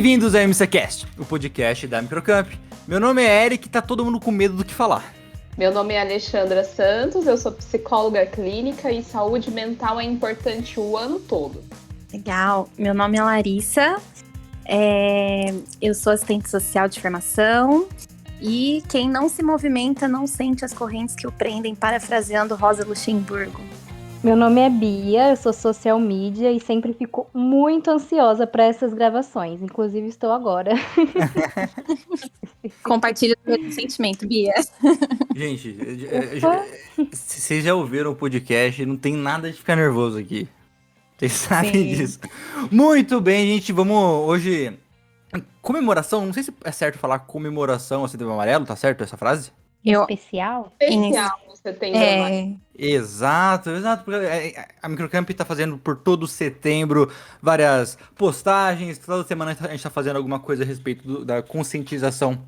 Bem-vindos ao MCCast, o podcast da Microcamp. Meu nome é Eric e tá todo mundo com medo do que falar. Meu nome é Alexandra Santos, eu sou psicóloga clínica e saúde mental é importante o ano todo. Legal, meu nome é Larissa, eu sou assistente social de formação e quem não se movimenta não sente as correntes que o prendem, parafraseando Rosa Luxemburgo. Meu nome é Bia, eu sou social media e sempre fico muito ansiosa para essas gravações, inclusive estou agora. Compartilha o mesmo sentimento, Bia. Gente, vocês já ouviram o podcast, não tem nada de ficar nervoso aqui. Vocês sabem disso. Muito bem, gente, vamos hoje... Comemoração, não sei se é certo falar comemoração ao Setembro Amarelo, tá certo essa frase? Especial? Especial, Setembro Amarelo. Exato, porque a Microcamp tá fazendo por todo setembro várias postagens, toda semana a gente tá fazendo alguma coisa a respeito da conscientização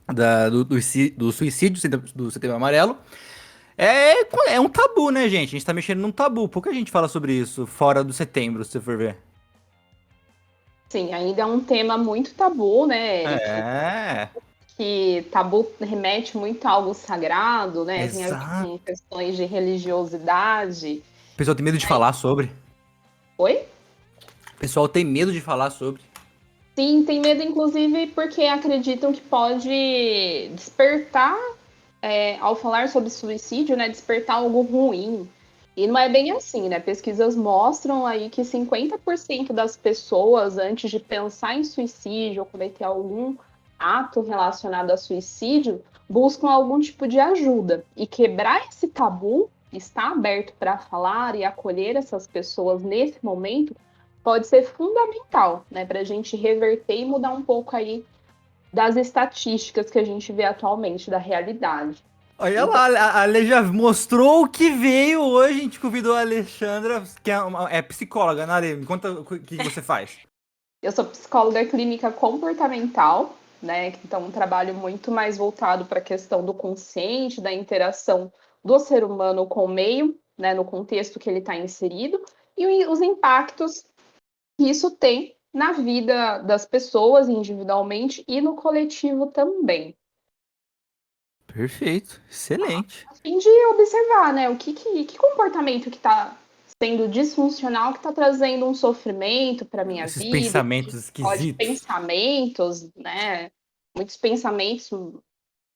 do suicídio do Setembro Amarelo. É um tabu, né, gente? A gente tá mexendo num tabu, pouca gente fala sobre isso fora do setembro, se você for ver. Sim, ainda é um tema muito tabu, né, Eric? Que tabu remete muito a algo sagrado, né? Exato. Tem a ver com questões de religiosidade. O pessoal tem medo de falar sobre. Oi? O pessoal tem medo de falar sobre. Sim, tem medo, inclusive, porque acreditam que pode despertar, ao falar sobre suicídio, né? Despertar algo ruim. E não é bem assim, né? Pesquisas mostram aí que 50% das pessoas, antes de pensar em suicídio ou cometer algum ato relacionado a suicídio, buscam algum tipo de ajuda. E quebrar esse tabu, estar aberto para falar e acolher essas pessoas nesse momento, pode ser fundamental, né? Para a gente reverter e mudar um pouco aí das estatísticas que a gente vê atualmente da realidade. Olha lá, a Ale já mostrou o que veio hoje. A gente convidou a Alexandra, que é psicóloga, né, Ale? Me conta o que você faz. Eu sou psicóloga clínica comportamental, né? Então, um trabalho muito mais voltado para a questão do consciente, da interação do ser humano com o meio, né? No contexto que ele está inserido, e os impactos que isso tem na vida das pessoas individualmente e no coletivo também. Perfeito, excelente. A fim de observar, né, o que comportamento que está sendo disfuncional, que está trazendo um sofrimento para minha Esses vida. pensamentos esquisitos. Pensamentos, né? Muitos pensamentos.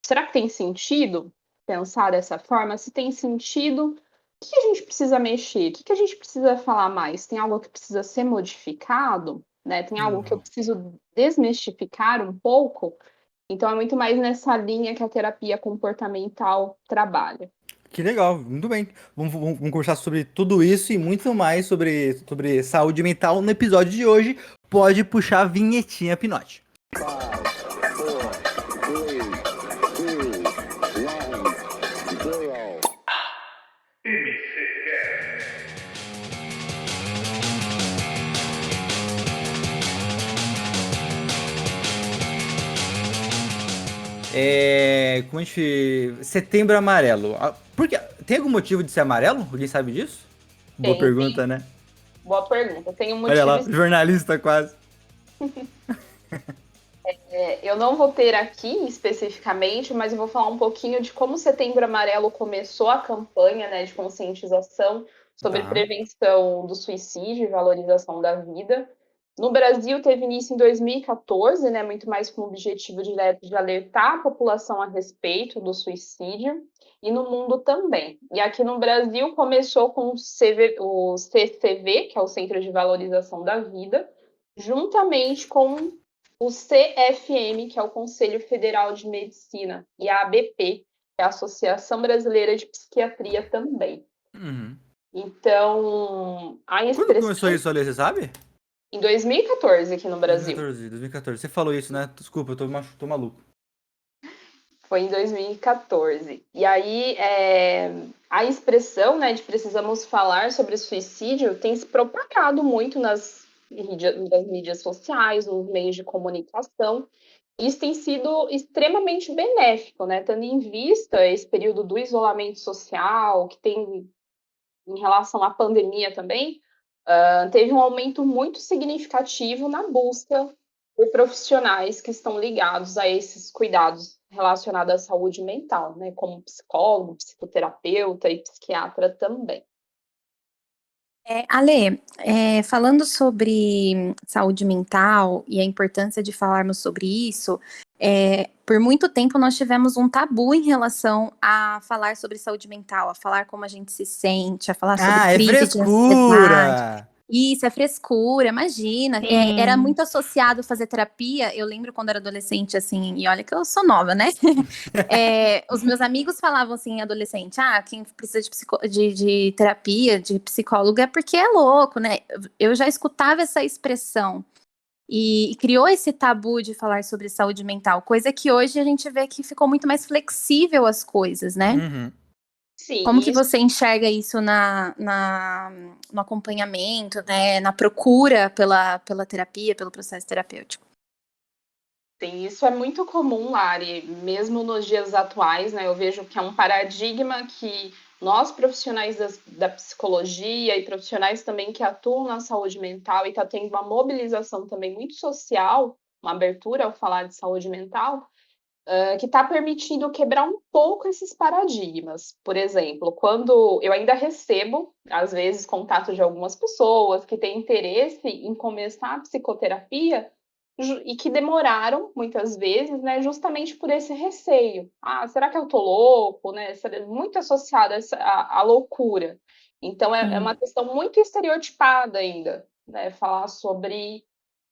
Será que tem sentido pensar dessa forma? Se tem sentido, o que a gente precisa mexer? O que a gente precisa falar mais? Tem algo que precisa ser modificado? Né? Tem algo que eu preciso desmistificar um pouco? Então, é muito mais nessa linha que a terapia comportamental trabalha. Que legal, muito bem. Vamos conversar sobre tudo isso e muito mais sobre saúde mental no episódio de hoje. Pode puxar a vinhetinha, Pinote. Como a gente... Setembro Amarelo. Tem algum motivo de ser amarelo? Alguém sabe disso? Boa pergunta, né? Boa pergunta. Tem um motivo. Olha lá, jornalista quase. Eu não vou ter aqui especificamente, mas eu vou falar um pouquinho de como o Setembro Amarelo começou a campanha, né, de conscientização sobre prevenção do suicídio e valorização da vida. No Brasil, teve início em 2014, né, muito mais com o objetivo direto de alertar a população a respeito do suicídio, e no mundo também. E aqui no Brasil, começou com o CCV, que é o Centro de Valorização da Vida, juntamente com o CFM, que é o Conselho Federal de Medicina, e a ABP, que é a Associação Brasileira de Psiquiatria também. Uhum. Então, a expressão... Quando começou isso, Ale, você sabe? Em 2014, aqui no Brasil. 2014. Você falou isso, né? Desculpa, eu tô maluco. Foi em 2014. E aí, a expressão, né, de precisamos falar sobre suicídio tem se propagado muito nas mídias sociais, nos meios de comunicação. Isso tem sido extremamente benéfico, né? Tendo em vista esse período do isolamento social, que tem em relação à pandemia também, teve um aumento muito significativo na busca por profissionais que estão ligados a esses cuidados relacionados à saúde mental, né? Como psicólogo, psicoterapeuta e psiquiatra também. Ale, falando sobre saúde mental e a importância de falarmos sobre isso, por muito tempo nós tivemos um tabu em relação a falar sobre saúde mental, a falar como a gente se sente, a falar sobre É crise de ansiedade. frescura! Isso, é frescura, imagina. Sim. Era muito associado fazer terapia. Eu lembro quando era adolescente, assim, e olha que eu sou nova, né? Os meus amigos falavam assim, adolescente, quem precisa de terapia, de psicólogo, é porque é louco, né? Eu já escutava essa expressão. E criou esse tabu de falar sobre saúde mental, coisa que hoje a gente vê que ficou muito mais flexível as coisas, né? Uhum. Sim, Como que você enxerga isso no acompanhamento, né, na procura pela terapia, pelo processo terapêutico? Sim, isso é muito comum, Lari, mesmo nos dias atuais, né? Eu vejo que é um paradigma que nós, profissionais da psicologia e profissionais também que atuam na saúde mental, e está tendo uma mobilização também muito social, uma abertura ao falar de saúde mental, que está permitindo quebrar um pouco esses paradigmas. Por exemplo, quando eu ainda recebo, às vezes, contato de algumas pessoas que têm interesse em começar a psicoterapia e que demoraram, muitas vezes, né, justamente por esse receio. Será que eu tô louco? Né? Muito associado à loucura. Então, é uma questão muito estereotipada ainda, né, falar sobre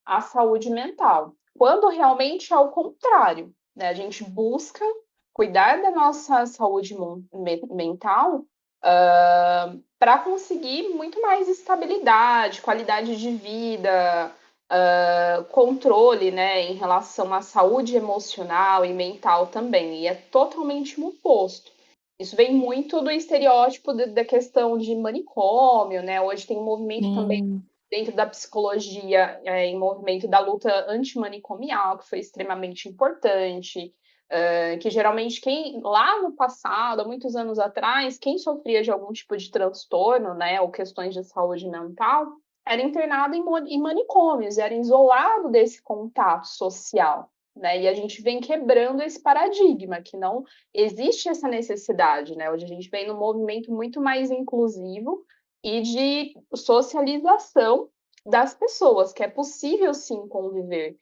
a saúde mental. Quando realmente é o contrário, né? A gente busca cuidar da nossa saúde mental para conseguir muito mais estabilidade, qualidade de vida, controle, né, em relação à saúde emocional e mental também. E é totalmente o oposto. Isso vem muito do estereótipo da questão de manicômio, né? Hoje tem um movimento também dentro da psicologia, em movimento da luta antimanicomial, que foi extremamente importante, que geralmente lá no passado, há muitos anos atrás, quem sofria de algum tipo de transtorno, né, ou questões de saúde mental, era internado em manicômios, era isolado desse contato social. Né? E a gente vem quebrando esse paradigma, que não existe essa necessidade. Né? Hoje a gente vem num movimento muito mais inclusivo e de socialização das pessoas, que é possível sim conviver.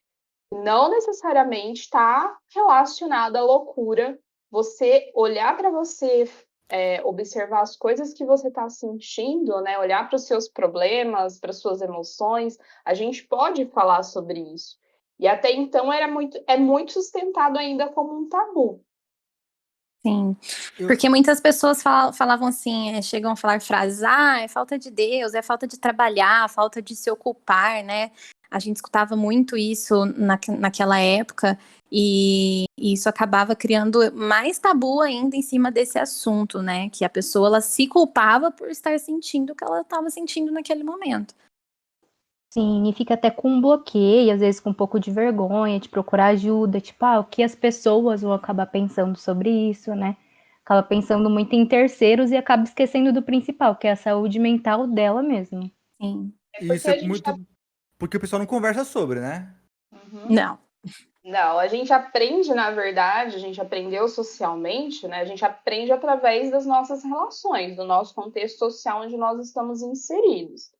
Não necessariamente está relacionada à loucura. Você olhar para você, observar as coisas que você está sentindo, né? Olhar para os seus problemas, para as suas emoções. A gente pode falar sobre isso. E até então é muito sustentado ainda como um tabu. Sim, porque muitas pessoas falavam assim, chegam a falar frases, é falta de Deus, é falta de trabalhar, falta de se ocupar, né? A gente escutava muito isso naquela época e isso acabava criando mais tabu ainda em cima desse assunto, né? Que a pessoa ela se culpava por estar sentindo o que ela estava sentindo naquele momento. Sim, e fica até com um bloqueio, às vezes com um pouco de vergonha de procurar ajuda, tipo, o que as pessoas vão acabar pensando sobre isso, né? Acaba pensando muito em terceiros e acaba esquecendo do principal, que é a saúde mental dela mesma. Sim. Isso é muito porque o pessoal não conversa sobre, né? Uhum. Não, a gente aprende, na verdade, a gente aprendeu socialmente, né? A gente aprende através das nossas relações, do nosso contexto social onde nós estamos inseridos.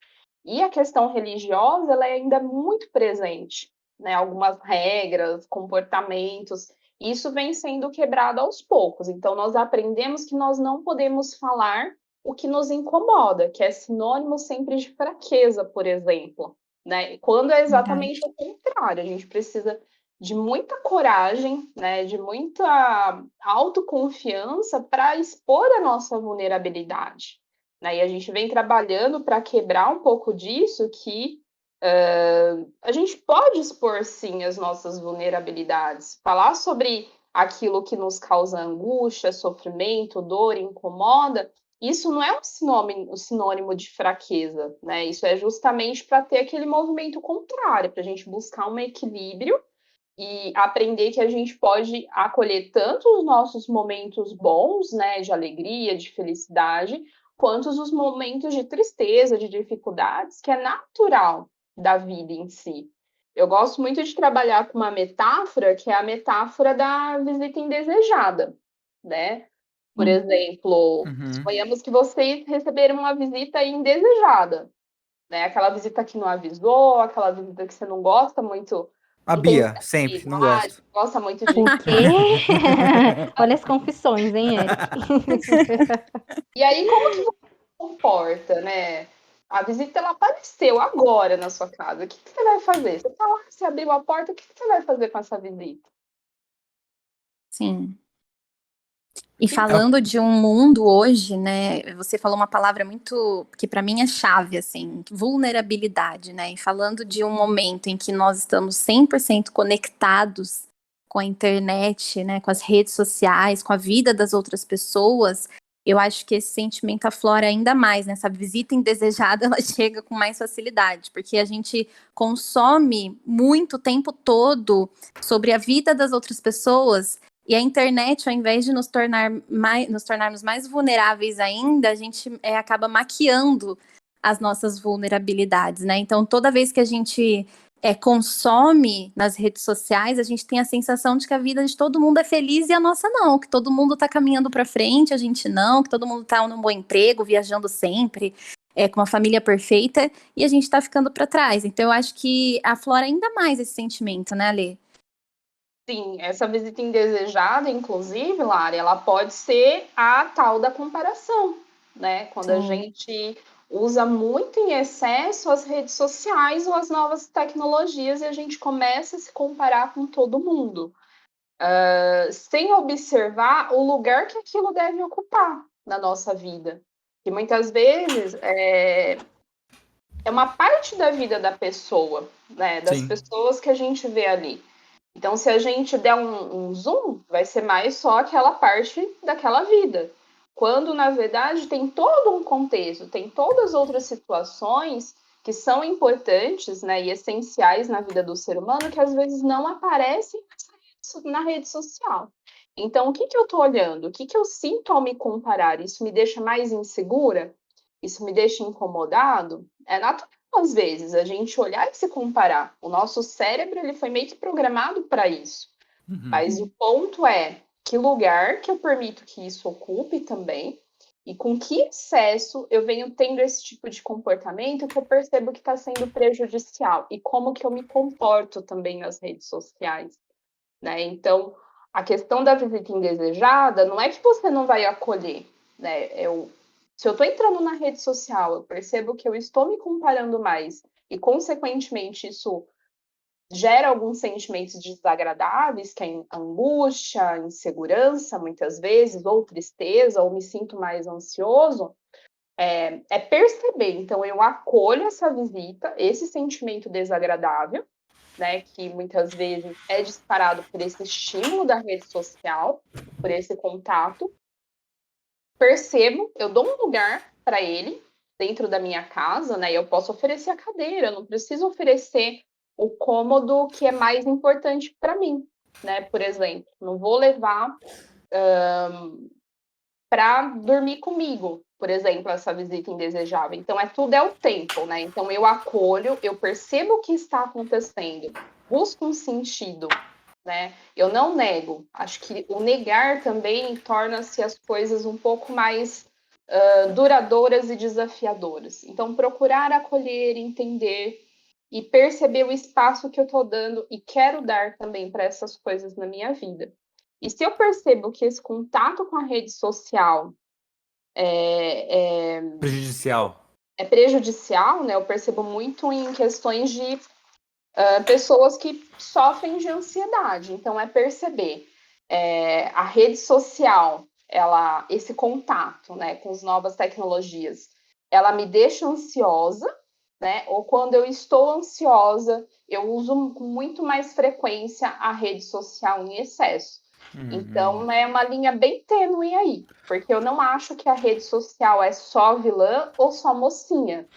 E a questão religiosa, ela é ainda muito presente, né? Algumas regras, comportamentos, isso vem sendo quebrado aos poucos. Então, nós aprendemos que nós não podemos falar o que nos incomoda, que é sinônimo sempre de fraqueza, por exemplo, né? Quando é exatamente o contrário, a gente precisa de muita coragem, né? De muita autoconfiança para expor a nossa vulnerabilidade. Né? E a gente vem trabalhando para quebrar um pouco disso, que a gente pode expor, sim, as nossas vulnerabilidades. Falar sobre aquilo que nos causa angústia, sofrimento, dor, incomoda, isso não é um sinônimo de fraqueza. Né? Isso é justamente para ter aquele movimento contrário, para a gente buscar um equilíbrio e aprender que a gente pode acolher tanto os nossos momentos bons, né, de alegria, de felicidade, quanto os momentos de tristeza, de dificuldades, que é natural da vida em si. Eu gosto muito de trabalhar com uma metáfora, que é a metáfora da visita indesejada, né? Por exemplo, Uhum. suponhamos que vocês receberam uma visita indesejada, né? Aquela visita que não avisou, aquela visita que você não gosta muito, A não tem Bia, muita sempre, não afinidade, gosto. gosta muito de. O quê? Olha as confissões, hein, Eric? E aí, como que você se comporta, né? A visita ela apareceu agora na sua casa. O que que você vai fazer? Você tá lá, você abriu a porta, o que que você vai fazer com essa visita? Sim. E Que- falando de um mundo hoje, né? Você falou uma palavra muito que para mim é chave, assim, vulnerabilidade, né? E falando de um momento em que nós estamos 100% conectados com a internet, né? Com as redes sociais, com a vida das outras pessoas, eu acho que esse sentimento aflora ainda mais, né? Essa visita indesejada, ela chega com mais facilidade, porque a gente consome muito o tempo todo sobre a vida das outras pessoas. E a internet, ao invés de nos tornarmos mais vulneráveis ainda, a gente acaba maquiando as nossas vulnerabilidades, né? Então, toda vez que a gente consome nas redes sociais, a gente tem a sensação de que a vida de todo mundo é feliz e a nossa não, que todo mundo tá caminhando para frente, a gente não, que todo mundo tá num bom emprego, viajando sempre, com uma família perfeita, e a gente tá ficando para trás. Então, eu acho que aflora ainda mais esse sentimento, né, Alê? Sim, essa visita indesejada, inclusive, Lari, ela pode ser a tal da comparação, né? Quando a Sim. gente usa muito em excesso as redes sociais ou as novas tecnologias e a gente começa a se comparar com todo mundo, sem observar o lugar que aquilo deve ocupar na nossa vida. E muitas vezes é uma parte da vida da pessoa, né? Das Sim. pessoas que a gente vê ali. Então, se a gente der um zoom, vai ser mais só aquela parte daquela vida. Quando, na verdade, tem todo um contexto, tem todas as outras situações que são importantes, né, e essenciais na vida do ser humano, que às vezes não aparecem na rede social. Então, o que que eu estou olhando? O que que eu sinto ao me comparar? Isso me deixa mais insegura? Isso me deixa incomodado? É natural, às vezes, a gente olhar e se comparar. O nosso cérebro ele foi meio que programado para isso. Uhum. Mas o ponto é que lugar que eu permito que isso ocupe também e com que excesso eu venho tendo esse tipo de comportamento que eu percebo que está sendo prejudicial e como que eu me comporto também nas redes sociais, né? Então, a questão da visita indesejada não é que você não vai acolher, né? Se eu estou entrando na rede social, eu percebo que eu estou me comparando mais e, consequentemente, isso gera alguns sentimentos desagradáveis, que é angústia, insegurança, muitas vezes, ou tristeza, ou me sinto mais ansioso, é perceber. Então, eu acolho essa visita, esse sentimento desagradável, né, que muitas vezes é disparado por esse estímulo da rede social, por esse contato. Percebo, eu dou um lugar para ele dentro da minha casa, né? Eu posso oferecer a cadeira, eu não preciso oferecer o cômodo que é mais importante para mim, né? Por exemplo, não vou levar para dormir comigo, por exemplo, essa visita indesejável. Então, tudo é o tempo, né? Então, eu acolho, eu percebo o que está acontecendo, busco um sentido, né? Eu não nego. Acho que o negar também torna-se as coisas um pouco mais duradouras e desafiadoras. Então, procurar acolher, entender e perceber o espaço que eu estou dando e quero dar também para essas coisas na minha vida. E se eu percebo que esse contato com a rede social é, é, Prejudicial. é prejudicial, né? Eu percebo muito em questões de pessoas que sofrem de ansiedade. Então, é perceber a rede social, esse contato, né, com as novas tecnologias, ela me deixa ansiosa, né? Ou quando eu estou ansiosa, eu uso com muito mais frequência a rede social em excesso. Então, é uma linha bem tênue aí, porque eu não acho que a rede social é só vilã ou só mocinha.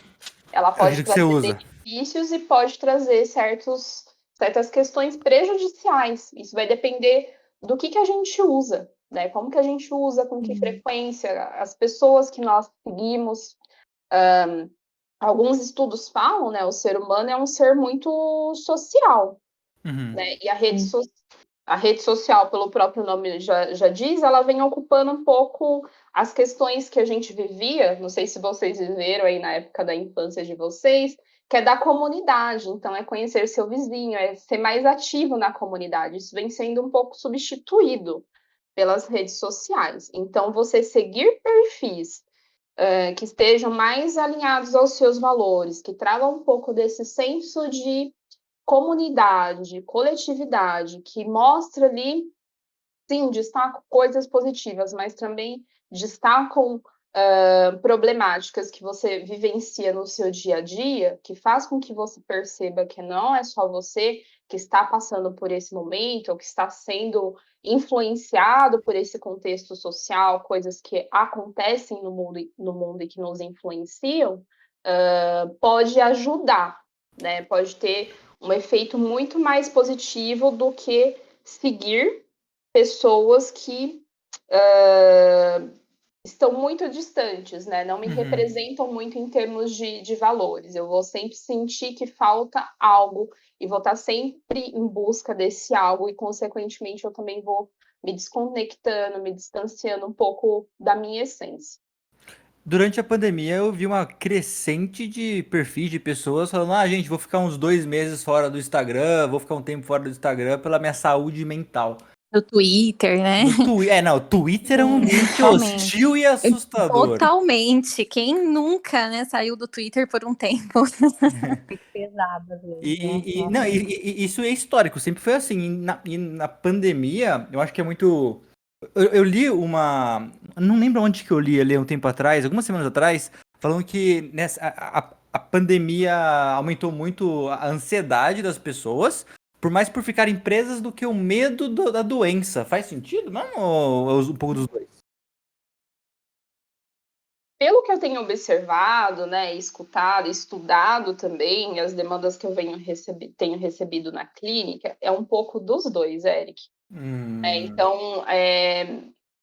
Ela É o pode jeito que você trazer usa. benefícios e pode trazer certas questões prejudiciais. Isso vai depender do que a gente usa, né? Como que a gente usa, com que frequência, as pessoas que nós seguimos. alguns estudos falam, né, o ser humano é um ser muito social, né? E a rede social, pelo próprio nome já diz, ela vem ocupando um pouco as questões que a gente vivia, não sei se vocês viveram aí na época da infância de vocês, que é da comunidade, então é conhecer seu vizinho, é ser mais ativo na comunidade. Isso vem sendo um pouco substituído pelas redes sociais. Então, você seguir perfis que estejam mais alinhados aos seus valores, que tragam um pouco desse senso de comunidade, coletividade, que mostra ali, sim, destacam coisas positivas, mas também destacam problemáticas que você vivencia no seu dia a dia, que faz com que você perceba que não é só você que está passando por esse momento, ou que está sendo influenciado por esse contexto social, coisas que acontecem no mundo e que nos influenciam, pode ajudar, né? Pode ter um efeito muito mais positivo do que seguir pessoas que estão muito distantes, né? Não me representam muito em termos de valores. Eu vou sempre sentir que falta algo e vou estar sempre em busca desse algo e, consequentemente, eu também vou me desconectando, me distanciando um pouco da minha essência. Durante a pandemia, eu vi uma crescente de perfis de pessoas falando: ah, gente, vou ficar uns 2 meses fora do Instagram, vou ficar um tempo fora do Instagram pela minha saúde mental. No Twitter, né? Não, o Twitter é um ambiente Totalmente. hostil e assustador. Totalmente. Quem nunca, né, saiu do Twitter por um tempo? Muito pesado, às vezes, né? Não, isso é histórico, sempre foi assim. E na pandemia, eu acho que é muito. Eu li uma. Não lembro onde que eu li ali um tempo atrás, algumas semanas atrás, falando que a pandemia aumentou muito a ansiedade das pessoas, por mais por ficarem presas do que o medo da doença. Faz sentido, mano? Ou é um pouco dos dois? Pelo que eu tenho observado, né, escutado, estudado também, as demandas que eu tenho recebido na clínica, é um pouco dos dois, Eric. Então,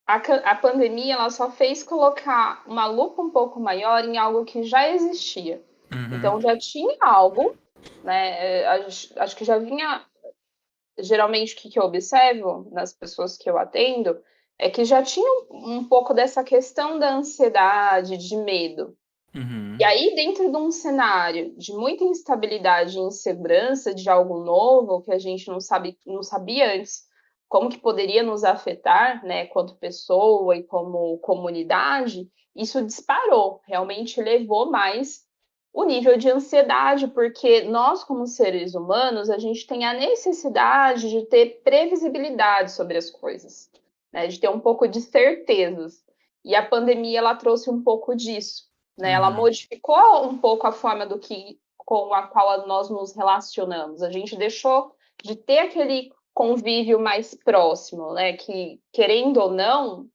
a pandemia ela só fez colocar uma lupa um pouco maior em algo que já existia. Então, já tinha algo, né? Acho que já vinha. Geralmente, o que eu observo nas pessoas que eu atendo é que já tinham um pouco dessa questão da ansiedade, de medo. E aí, dentro de um cenário de muita instabilidade e insegurança de algo novo que a gente não sabia antes como que poderia nos afetar, né, quanto pessoa e como comunidade, isso disparou, realmente levou mais o nível de ansiedade, porque nós, como seres humanos, a gente tem a necessidade de ter previsibilidade sobre as coisas, né, de ter um pouco de certezas. E a pandemia, ela trouxe um pouco disso. Né? Ela modificou um pouco a forma com a qual nós nos relacionamos. A gente deixou de ter aquele convívio mais próximo, né? Que, querendo ou não,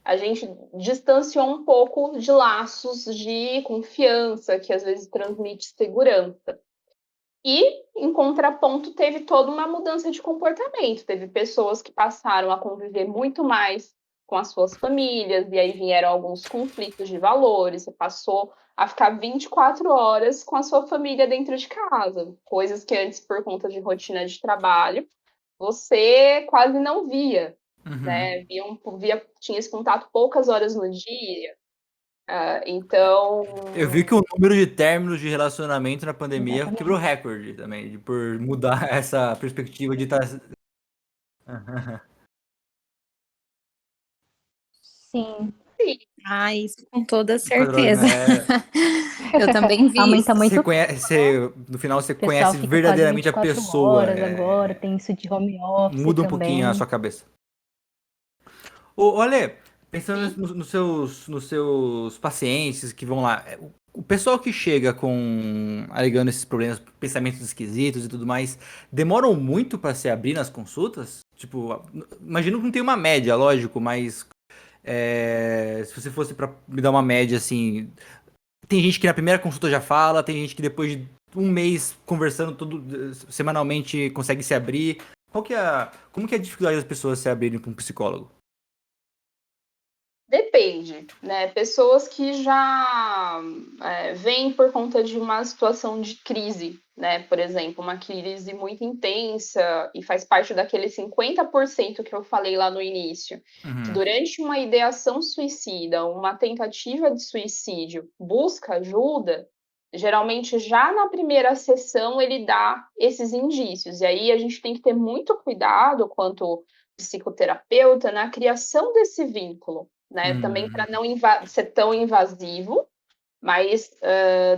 a gente distanciou um pouco de laços de confiança, que às vezes transmite segurança. E, em contraponto, teve toda uma mudança de comportamento. Teve pessoas que passaram a conviver muito mais com as suas famílias, e aí vieram alguns conflitos de valores. Você passou a ficar 24 horas com a sua família dentro de casa, coisas que antes, por conta de rotina de trabalho, você quase não via. Né? Tinha esse contato poucas horas no dia. Então, Eu vi que o número de términos de relacionamento na pandemia quebrou recorde também, por mudar essa perspectiva de estar. Sim. Ah, isso com toda Padrões, certeza. né? Eu também vi Aumenta isso. muito. No final você O pessoal conhece fica quase verdadeiramente a 24 pessoa. horas agora, tem isso de home office Muda um pouquinho a também. sua cabeça. Olha, pensando nos seus pacientes que vão lá, o pessoal que chega alegando esses problemas, pensamentos esquisitos e tudo mais, demoram muito para se abrir nas consultas? Tipo, imagino que não tem uma média, lógico, mas se você fosse para me dar uma média assim, tem gente que na primeira consulta já fala, tem gente que depois de um mês conversando semanalmente consegue se abrir. Como que é a dificuldade das pessoas se abrirem para um psicólogo? Depende, né? Pessoas que já vêm por conta de uma situação de crise, né? Por exemplo, uma crise muito intensa e faz parte daquele 50% que eu falei lá no início, que Uhum. durante uma ideação suicida, uma tentativa de suicídio, busca ajuda, geralmente já na primeira sessão ele dá esses indícios. E aí a gente tem que ter muito cuidado quanto psicoterapeuta na criação desse vínculo, né? Também para não ser tão invasivo, mas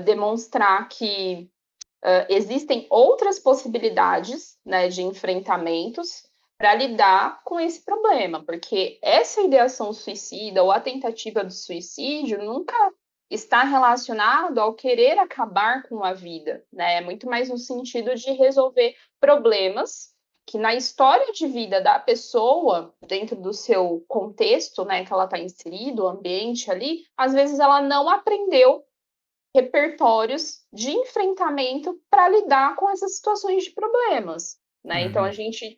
demonstrar que existem outras possibilidades, né, de enfrentamentos para lidar com esse problema, porque essa ideação suicida ou a tentativa de suicídio nunca está relacionado ao querer acabar com a vida, né? É muito mais no sentido de resolver problemas que na história de vida da pessoa, dentro do seu contexto, né, que ela está inserido, o ambiente ali, às vezes ela não aprendeu repertórios de enfrentamento para lidar com essas situações de problemas, né? Então a Uhum. gente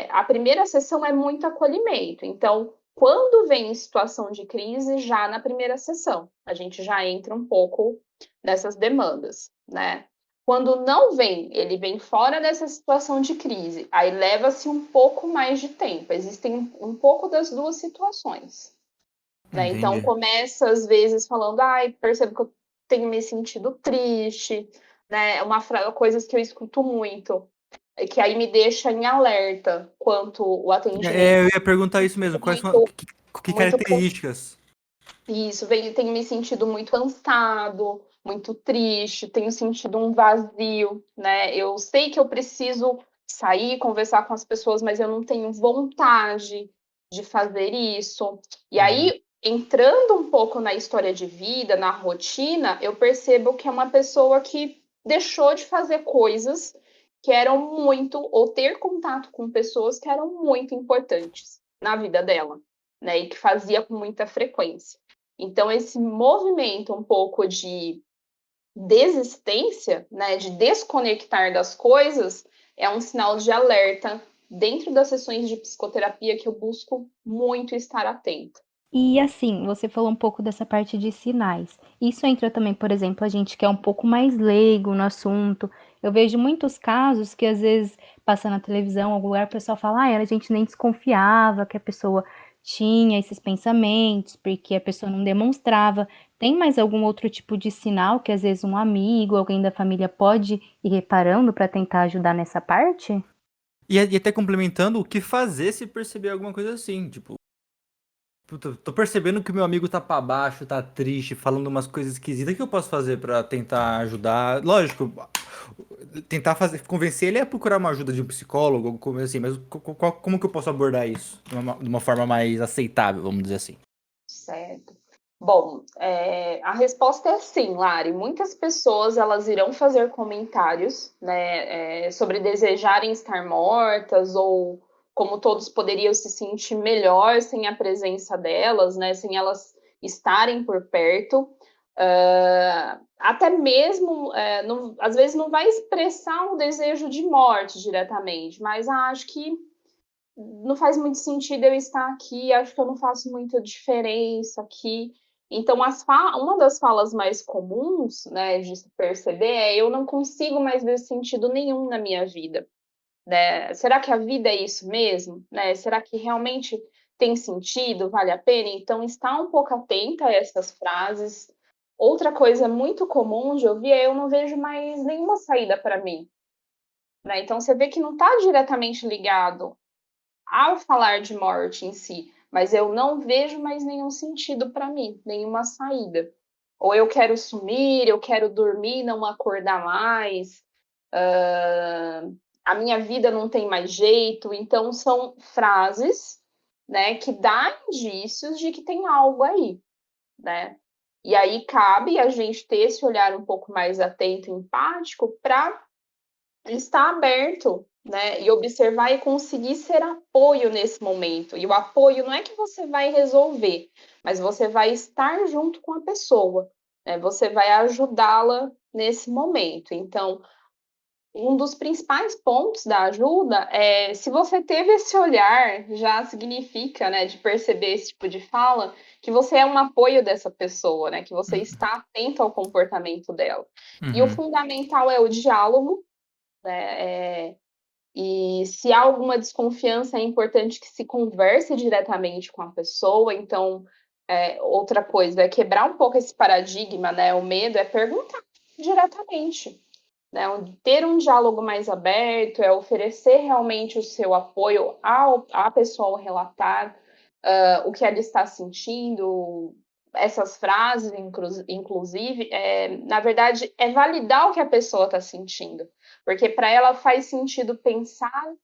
a primeira sessão é muito acolhimento. Então, quando vem em situação de crise, já na primeira sessão, a gente já entra um pouco nessas demandas, né? Quando não vem, ele vem fora dessa situação de crise, aí leva-se um pouco mais de tempo. Existem um pouco das duas situações. Né? Então Entendi. começa às vezes falando, ai, percebo que eu tenho me sentido triste, né? Coisas que eu escuto muito, que aí me deixa em alerta quanto o atendimento Eu ia perguntar isso mesmo. Quais são muito, que muito características? isso, tenho me sentido muito cansado, muito triste, tenho sentido um vazio, né? Eu sei que eu preciso sair, conversar com as pessoas, mas eu não tenho vontade de fazer isso. E Uhum. aí, entrando um pouco na história de vida, na rotina, eu percebo que é uma pessoa que deixou de fazer coisas que eram muito, ou ter contato com pessoas que eram muito importantes na vida dela, né? E que fazia com muita frequência. Então, esse movimento um pouco de desistência, né, de desconectar das coisas, é um sinal de alerta dentro das sessões de psicoterapia que eu busco muito estar atenta. E assim, você falou um pouco dessa parte de sinais. Isso entra também, por exemplo, a gente que é um pouco mais leigo no assunto. Eu vejo muitos casos que às vezes passa na televisão, algum lugar, o pessoal fala, ah, a gente nem desconfiava que a pessoa tinha esses pensamentos, porque a pessoa não demonstrava. Tem mais algum outro tipo de sinal que às vezes um amigo, alguém da família pode ir reparando para tentar ajudar nessa parte? E até complementando, o que fazer se perceber alguma coisa assim? Tipo, puta, tô percebendo que o meu amigo tá pra baixo, tá triste, falando umas coisas esquisitas. O que eu posso fazer pra tentar ajudar? Lógico, tentar fazer, convencer ele a procurar uma ajuda de um psicólogo, alguma coisa assim, mas como que eu posso abordar isso de uma forma mais aceitável, vamos dizer assim? Certo. Bom, a resposta é sim, Lari. Muitas pessoas elas irão fazer comentários, né, sobre desejarem estar mortas ou como todos poderiam se sentir melhor sem a presença delas, né, sem elas estarem por perto. Até mesmo, às vezes não vai expressar um desejo de morte diretamente, mas acho que não faz muito sentido eu estar aqui, acho que eu não faço muita diferença aqui. Então, uma das falas mais comuns, né, de se perceber é eu não consigo mais ver sentido nenhum na minha vida, né? Será que a vida é isso mesmo, né? Será que realmente tem sentido, vale a pena? Então, estar um pouco atenta a essas frases. Outra coisa muito comum de ouvir é eu não vejo mais nenhuma saída para mim, né? Então, você vê que não está diretamente ligado ao falar de morte em si, mas eu não vejo mais nenhum sentido para mim, nenhuma saída. Ou eu quero sumir, eu quero dormir, não acordar mais, a minha vida não tem mais jeito. Então, são frases, né, que dá indícios de que tem algo aí, né? E aí cabe a gente ter esse olhar um pouco mais atento, empático, para estar aberto, né, e observar e conseguir ser apoio nesse momento. E o apoio não é que você vai resolver, mas você vai estar junto com a pessoa, né? Você vai ajudá-la nesse momento. Então, um dos principais pontos da ajuda é, se você teve esse olhar, já significa, né, de perceber esse tipo de fala, que você é um apoio dessa pessoa, né, que você está atento ao comportamento dela. E o Uhum. fundamental é o diálogo, né, e se há alguma desconfiança, é importante que se converse diretamente com a pessoa. Então, outra coisa é quebrar um pouco esse paradigma, né, o medo é perguntar diretamente, né, ter um diálogo mais aberto, é oferecer realmente o seu apoio à pessoa ao relatar o que ela está sentindo. Essas frases, inclusive, na verdade, é validar o que a pessoa está sentindo, porque para ela faz sentido pensar,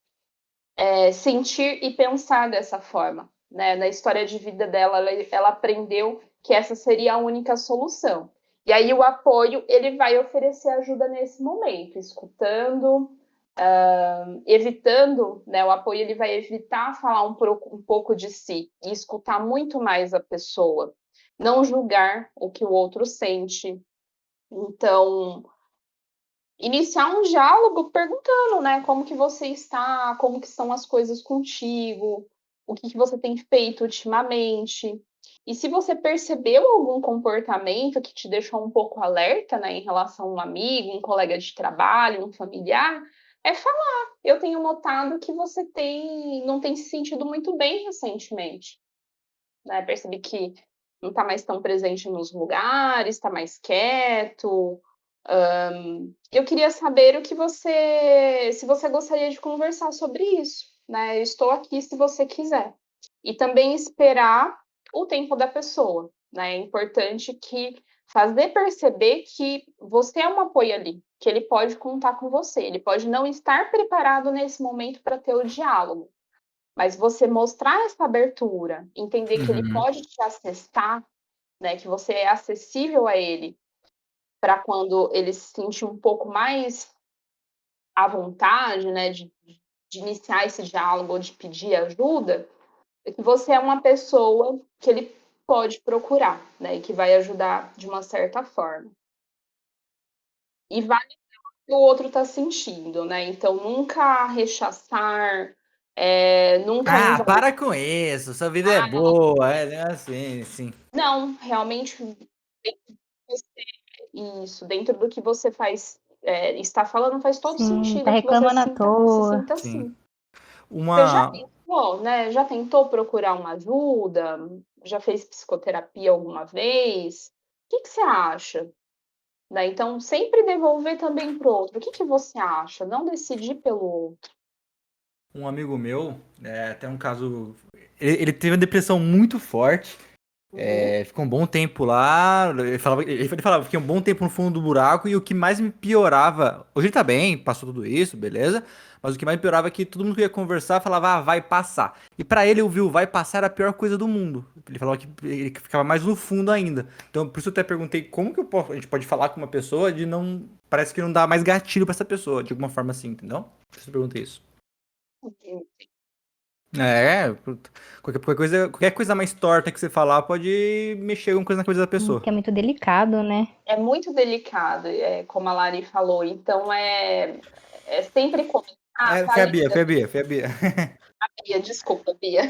sentir e pensar dessa forma. Né? Na história de vida dela, ela aprendeu que essa seria a única solução. E aí o apoio, ele vai oferecer ajuda nesse momento, escutando, evitando, né? O apoio, ele vai evitar falar um pouco de si e escutar muito mais a pessoa, não julgar o que o outro sente. Então, iniciar um diálogo perguntando, né, como que você está, como que estão as coisas contigo, o que você tem feito ultimamente. E se você percebeu algum comportamento que te deixou um pouco alerta, né, em relação a um amigo, um colega de trabalho, um familiar, é falar. Eu tenho notado que você não tem se sentido muito bem recentemente, né? Percebi que não está mais tão presente nos lugares, está mais quieto. Eu queria saber se você gostaria de conversar sobre isso, né? Eu estou aqui se você quiser. E também esperar o tempo da pessoa, né? É importante que fazer perceber que você é um apoio ali, que ele pode contar com você, ele pode não estar preparado nesse momento para ter o diálogo, mas você mostrar essa abertura, entender que ele Uhum. pode te acessar, né? Que você é acessível a ele, para quando ele se sentir um pouco mais à vontade, né, de iniciar esse diálogo ou de pedir ajuda, é que você é uma pessoa que ele pode procurar, né, e que vai ajudar de uma certa forma. E vale o que o outro está sentindo, né? Então nunca rechaçar, nunca Ah, invalidar. para com isso, sua vida é boa, é assim, sim. Não, realmente isso, dentro do que você faz, está falando, faz todo Sim, tá sentido que você reclamando à se toa. sinta Sim. assim. Você já Uma, tentou, né, já tentou procurar uma ajuda? Já fez psicoterapia alguma vez? O que que você acha? Né, então sempre devolver também para o outro. O que que você acha? Não decidir pelo outro. um amigo meu, até um caso. Ele teve uma depressão muito forte. Uhum. Ficou um bom tempo lá. Ele falava, fiquei um bom tempo no fundo do buraco. E o que mais me piorava. Hoje ele tá bem, passou tudo isso, beleza. Mas o que mais me piorava é que todo mundo que ia conversar falava, ah, vai passar. E pra ele, ouvir o vai passar era a pior coisa do mundo. Ele falava que ele ficava mais no fundo ainda. Então, por isso eu até perguntei como que a gente pode falar com uma pessoa de não. Parece que não dá mais gatilho pra essa pessoa, de alguma forma assim, entendeu? Por isso eu perguntei isso. Puta. Qualquer coisa mais torta que você falar pode mexer alguma coisa na cabeça da pessoa. Que é muito delicado, né? É muito delicado, como a Lari falou. Então é sempre começar Foi a Bia, foi validando. a Bia, foi a Bia. Bia, desculpa, Bia.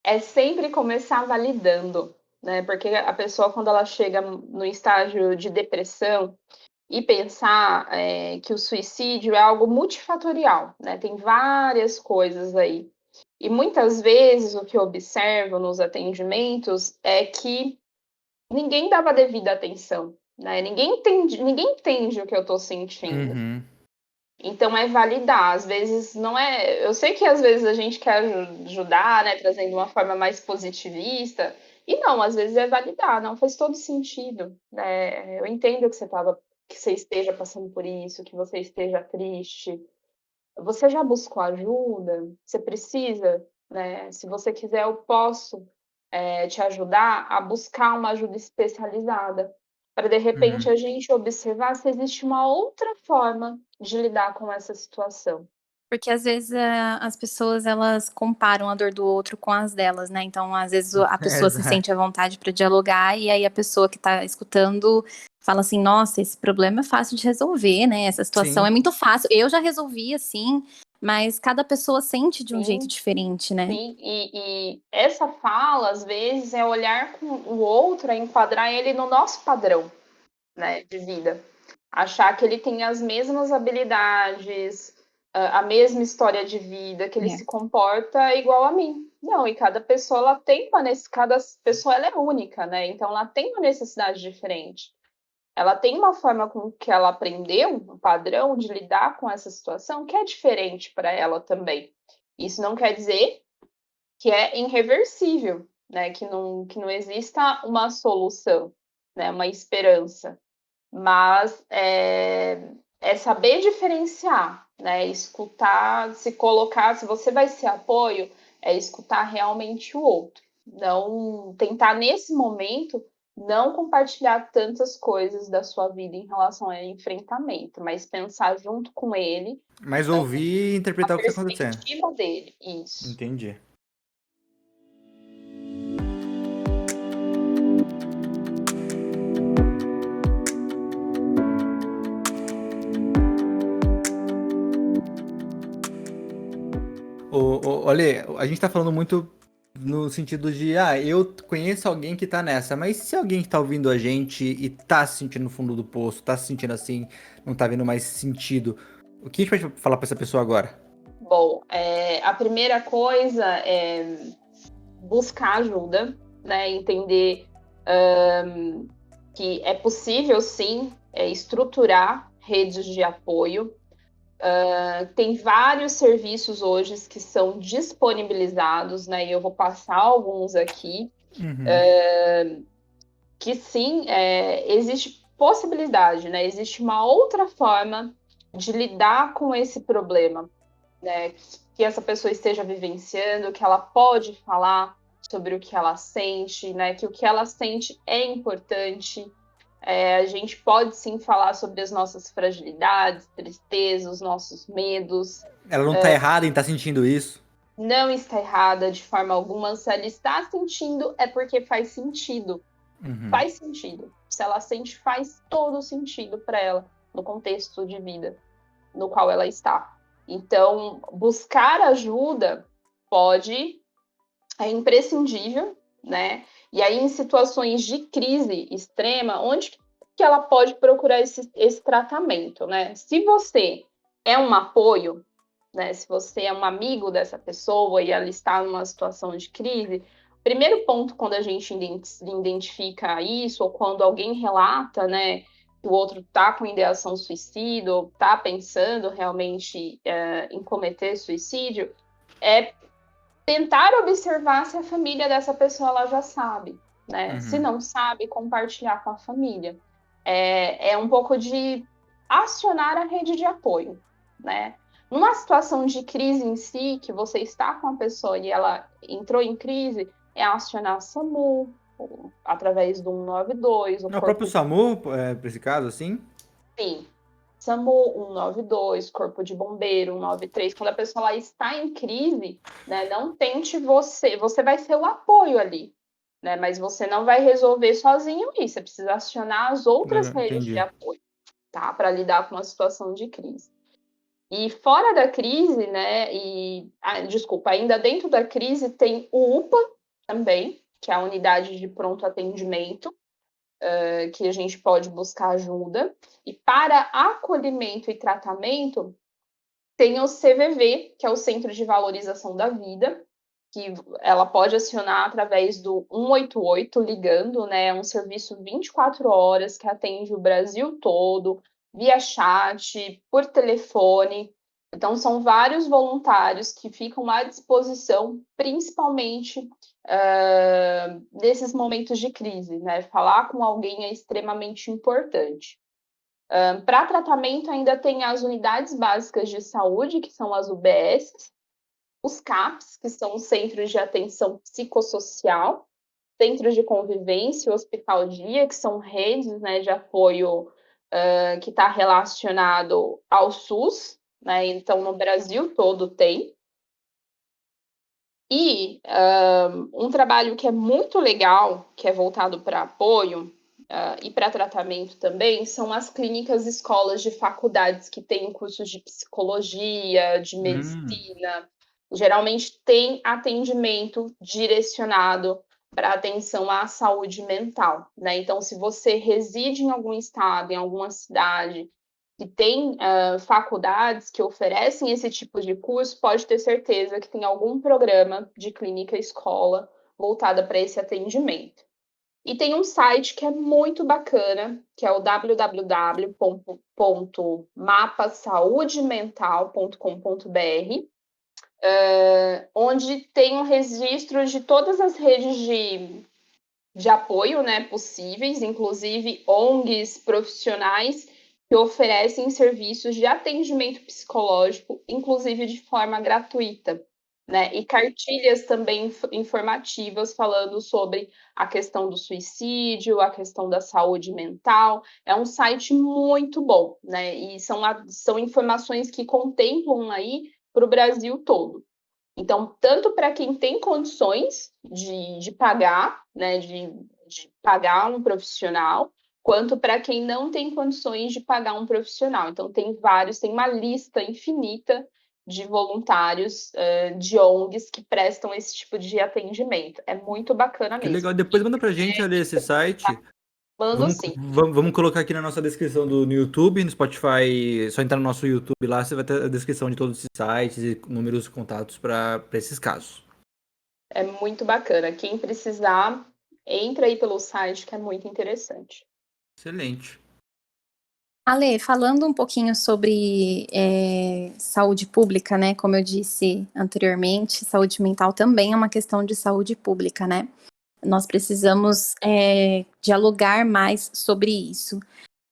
É sempre começar validando, né? Porque a pessoa, quando ela chega no estágio de depressão e pensar que o suicídio é algo multifatorial, né? Tem várias coisas aí. E muitas vezes o que eu observo nos atendimentos é que ninguém dava devida atenção, né? Ninguém entende o que eu estou sentindo. Uhum. Então é validar, às vezes não é. Eu sei que às vezes a gente quer ajudar, né, trazendo uma forma mais positivista, e não, às vezes é validar, não faz todo sentido, né? Eu entendo que você esteja passando por isso, que você esteja triste. Você já buscou ajuda? Você precisa, né? Se você quiser, eu posso te ajudar a buscar uma ajuda especializada, para de repente Uhum. a gente observar se existe uma outra forma de lidar com essa situação. Porque às vezes as pessoas elas comparam a dor do outro com as delas, né? Então, às vezes a pessoa se sente à vontade para dialogar e aí a pessoa que tá escutando fala assim: nossa, esse problema é fácil de resolver, né? Essa situação Sim. é muito fácil. Eu já resolvi assim, mas cada pessoa sente de um Sim, jeito diferente, né? Sim, e essa fala, às vezes, é olhar com o outro, é enquadrar ele no nosso padrão, né, de vida. Achar que ele tem as mesmas habilidades, a mesma história de vida, que ele se comporta igual a mim. Não, e cada pessoa ela tem cada pessoa ela é única, né? Então ela tem uma necessidade diferente. Ela tem uma forma com que ela aprendeu, um padrão de lidar com essa situação que é diferente para ela também. Isso não quer dizer que é irreversível, né? Que não exista uma solução, né? Uma esperança. Mas é saber diferenciar, né? Escutar, se colocar, se você vai ser apoio, é escutar realmente o outro. Não tentar, nesse momento, não compartilhar tantas coisas da sua vida em relação ao enfrentamento, mas pensar junto com ele Mas ouvir e interpretar a o que está acontecendo. perspectiva dele. Isso. Entendi. Olha, a gente tá falando muito no sentido de, eu conheço alguém que tá nessa, mas se alguém que tá ouvindo a gente e tá se sentindo no fundo do poço, tá se sentindo assim, não tá vendo mais sentido, o que a gente pode falar pra essa pessoa agora? Bom, a primeira coisa é buscar ajuda, né? Entender que é possível, sim, estruturar redes de apoio. Tem vários serviços hoje que são disponibilizados, né? E eu vou passar alguns aqui, que sim, existe possibilidade, né? Existe uma outra forma de lidar com esse problema, né? Que essa pessoa esteja vivenciando, que ela pode falar sobre o que ela sente, né? Que o que ela sente é importante. A gente pode sim falar sobre as nossas fragilidades, tristezas, os nossos medos. Ela não tá errada em estar sentindo isso? Não está errada de forma alguma. Se ela está sentindo, é porque faz sentido. Faz sentido. Se ela sente, faz todo sentido para ela, no contexto de vida no qual ela está. Então, buscar ajuda é imprescindível, né? E aí, em situações de crise extrema, onde que ela pode procurar esse tratamento, né? Se você é um apoio, né? Se você é um amigo dessa pessoa e ela está numa situação de crise, o primeiro ponto quando a gente identifica isso, ou quando alguém relata, né? Que o outro está com ideação suicida, ou está pensando realmente em cometer suicídio, é tentar observar se a família dessa pessoa ela já sabe, né? Se não sabe, compartilhar com a família. É um pouco de acionar a rede de apoio, né? Numa situação de crise em si, que você está com a pessoa e ela entrou em crise, é acionar o SAMU, através do 192, No próprio SAMU, pra esse caso, assim? Sim. SAMU 192, Corpo de Bombeiro 193, quando a pessoa lá está em crise, né, não tente você vai ser o apoio ali, né, mas você não vai resolver sozinho isso, você precisa acionar as outras redes de Entendi. apoio, tá, para lidar com uma situação de crise. E fora da crise, né, desculpa, ainda dentro da crise tem o UPA também, que é a unidade de pronto atendimento, que a gente pode buscar ajuda. E para acolhimento e tratamento, tem o CVV, que é o Centro de Valorização da Vida, que ela pode acionar através do 188, ligando, né? É um serviço 24 horas que atende o Brasil todo, via chat, por telefone. Então, são vários voluntários que ficam à disposição, principalmente nesses momentos de crise, né? Falar com alguém é extremamente importante. Para tratamento, ainda tem as unidades básicas de saúde, que são as UBSs, os CAPs, que são os Centros de Atenção Psicossocial, Centros de Convivência, o Hospital Dia, que são redes, né, de apoio que está relacionado ao SUS, né? Então, no Brasil todo tem. E um trabalho que é muito legal, que é voltado para apoio e para tratamento também, são as clínicas escolas de faculdades que têm cursos de psicologia, de medicina. Geralmente tem atendimento direcionado para atenção à saúde mental, né? Então, se você reside em algum estado, em alguma cidade, que tem faculdades que oferecem esse tipo de curso, pode ter certeza que tem algum programa de clínica escola voltada para esse atendimento. E tem um site que é muito bacana, que é o www.mapasaudemental.com.br, onde tem um registro de todas as redes de apoio, né, possíveis, inclusive ONGs profissionais que oferecem serviços de atendimento psicológico, inclusive de forma gratuita, né? E cartilhas também informativas falando sobre a questão do suicídio, a questão da saúde mental. É um site muito bom, né? E são informações que contemplam aí para o Brasil todo. Então, tanto para quem tem condições de pagar, né, de pagar um profissional, quanto para quem não tem condições de pagar um profissional. Então, tem uma lista infinita de voluntários, de ONGs que prestam esse tipo de atendimento. É muito bacana Que mesmo. legal. Depois manda pra gente ali esse site. Mando Vamos, sim. vamos colocar aqui na nossa descrição no YouTube, no Spotify. Só entrar no nosso YouTube lá, você vai ter a descrição de todos esses sites e números e contatos para esses casos. É muito bacana. Quem precisar, entra aí pelo site, que é muito interessante. Excelente. Ale, falando um pouquinho sobre saúde pública, né? Como eu disse anteriormente, saúde mental também é uma questão de saúde pública, né? Nós precisamos dialogar mais sobre isso.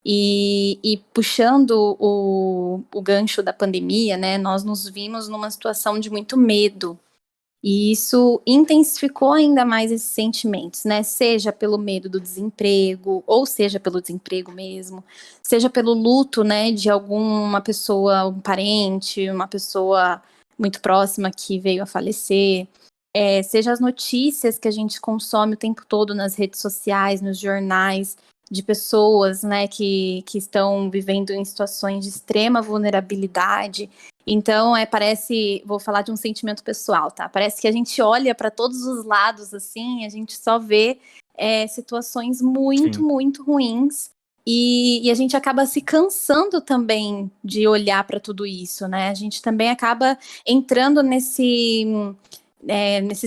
E puxando o gancho da pandemia, né? Nós nos vimos numa situação de muito medo. E isso intensificou ainda mais esses sentimentos, né? Seja pelo medo do desemprego, ou seja pelo desemprego mesmo, seja pelo luto, né, de alguma pessoa, um parente, uma pessoa muito próxima que veio a falecer, seja as notícias que a gente consome o tempo todo nas redes sociais, nos jornais, de pessoas, né, que estão vivendo em situações de extrema vulnerabilidade. Então, parece, vou falar de um sentimento pessoal, tá? Parece que a gente olha para todos os lados, assim, a gente só vê situações muito, Sim. muito ruins. E a gente acaba se cansando também de olhar para tudo isso, né? A gente também acaba entrando nesse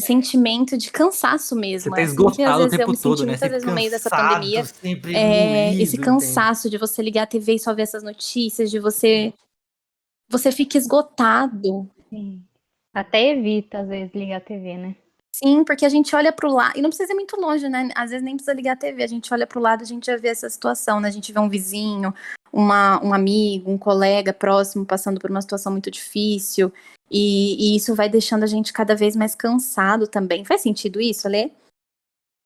sentimento de cansaço Você mesmo. tá É assim que às esgotado o vezes eu tempo me senti todo, né? muitas Sempre vezes no meio dessa cansado, pandemia. sempre Esse moído, entende? cansaço de você ligar a TV e só ver essas notícias, de você fica esgotado. Sim. Até evita, às vezes, ligar a TV, né? Sim, porque a gente olha pro lado, e não precisa ir muito longe, né? Às vezes nem precisa ligar a TV, a gente olha pro lado, a gente já vê essa situação, né? A gente vê um vizinho, um amigo, um colega próximo passando por uma situação muito difícil, e isso vai deixando a gente cada vez mais cansado também. Faz sentido isso, Ale?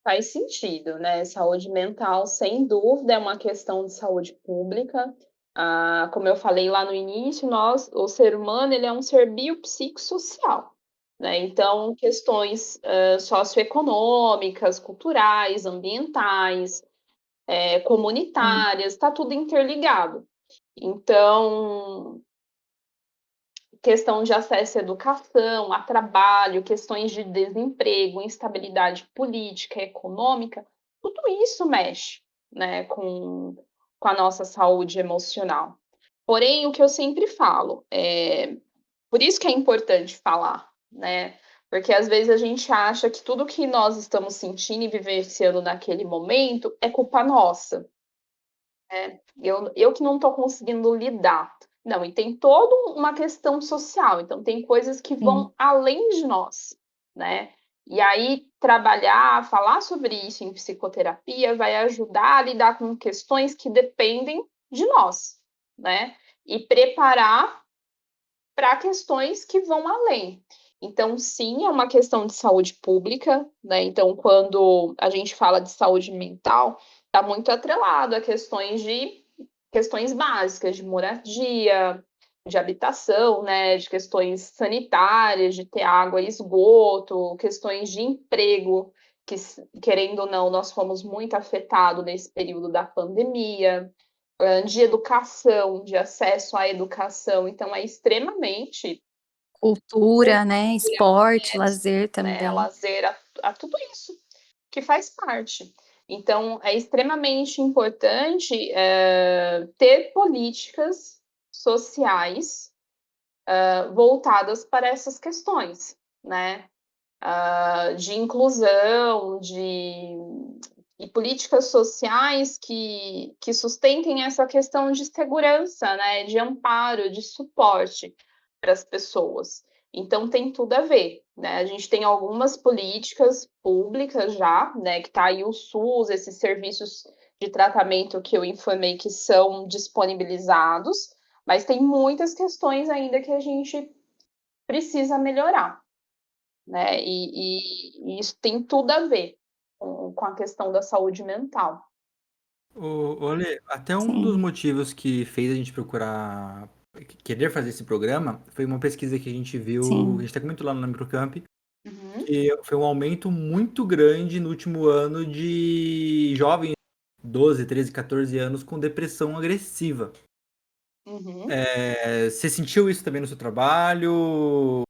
Faz sentido, né? Saúde mental, sem dúvida, é uma questão de saúde pública. Como eu falei lá no início, o ser humano, ele é um ser biopsicossocial, né? Então, questões socioeconômicas, culturais, ambientais, comunitárias, está tudo interligado. Então, questão de acesso à educação, a trabalho, questões de desemprego, instabilidade política, econômica, tudo isso mexe, né, com a nossa saúde emocional. Porém, o que eu sempre falo, por isso que é importante falar, né? Porque às vezes a gente acha que tudo que nós estamos sentindo e vivenciando naquele momento é culpa nossa, né? Eu que não estou conseguindo lidar. Não, e tem toda uma questão social, então tem coisas que Sim. vão além de nós, né? E aí, trabalhar, falar sobre isso em psicoterapia vai ajudar a lidar com questões que dependem de nós, né? E preparar para questões que vão além. Então, sim, é uma questão de saúde pública, né? Então, quando a gente fala de saúde mental, está muito atrelado a questões básicas de moradia, de habitação, né, de questões sanitárias, de ter água e esgoto, questões de emprego, que, querendo ou não, nós fomos muito afetados nesse período da pandemia, de educação, de acesso à educação. Então, é extremamente Cultura, né? Esporte, lazer também. Lazer, a tudo isso que faz parte. Então, é extremamente importante ter políticas sociais voltadas para essas questões, né? De inclusão, e políticas sociais que sustentem essa questão de segurança, né? De amparo, de suporte para as pessoas. Então, tem tudo a ver, né? A gente tem algumas políticas públicas já, né? Que está aí o SUS, esses serviços de tratamento que eu informei que são disponibilizados, mas tem muitas questões ainda que a gente precisa melhorar, né? E isso tem tudo a ver com a questão da saúde mental. Olê, até um dos Sim. motivos que fez a gente procurar, querer fazer esse programa, foi uma pesquisa que a gente viu, Sim. a gente até comentou lá no Microcamp, Uhum. que foi um aumento muito grande no último ano de jovens, 12, 13, 14 anos, com depressão agressiva. Uhum. Você sentiu isso também no seu trabalho?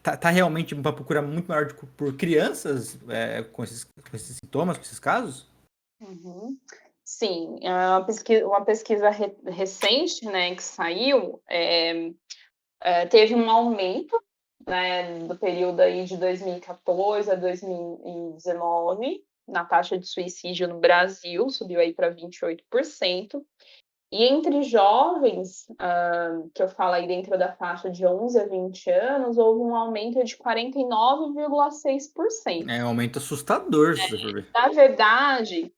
Tá realmente uma procura muito maior por crianças com esses sintomas, com esses casos? Uhum. Sim, uma pesquisa recente, né, que saiu, teve um aumento, né, do período aí de 2014 a 2019, na taxa de suicídio no Brasil, subiu aí para 28%. E entre jovens, que eu falo aí dentro da faixa de 11 a 20 anos, houve um aumento de 49,6%. É um aumento assustador, se você for ver. Na verdade,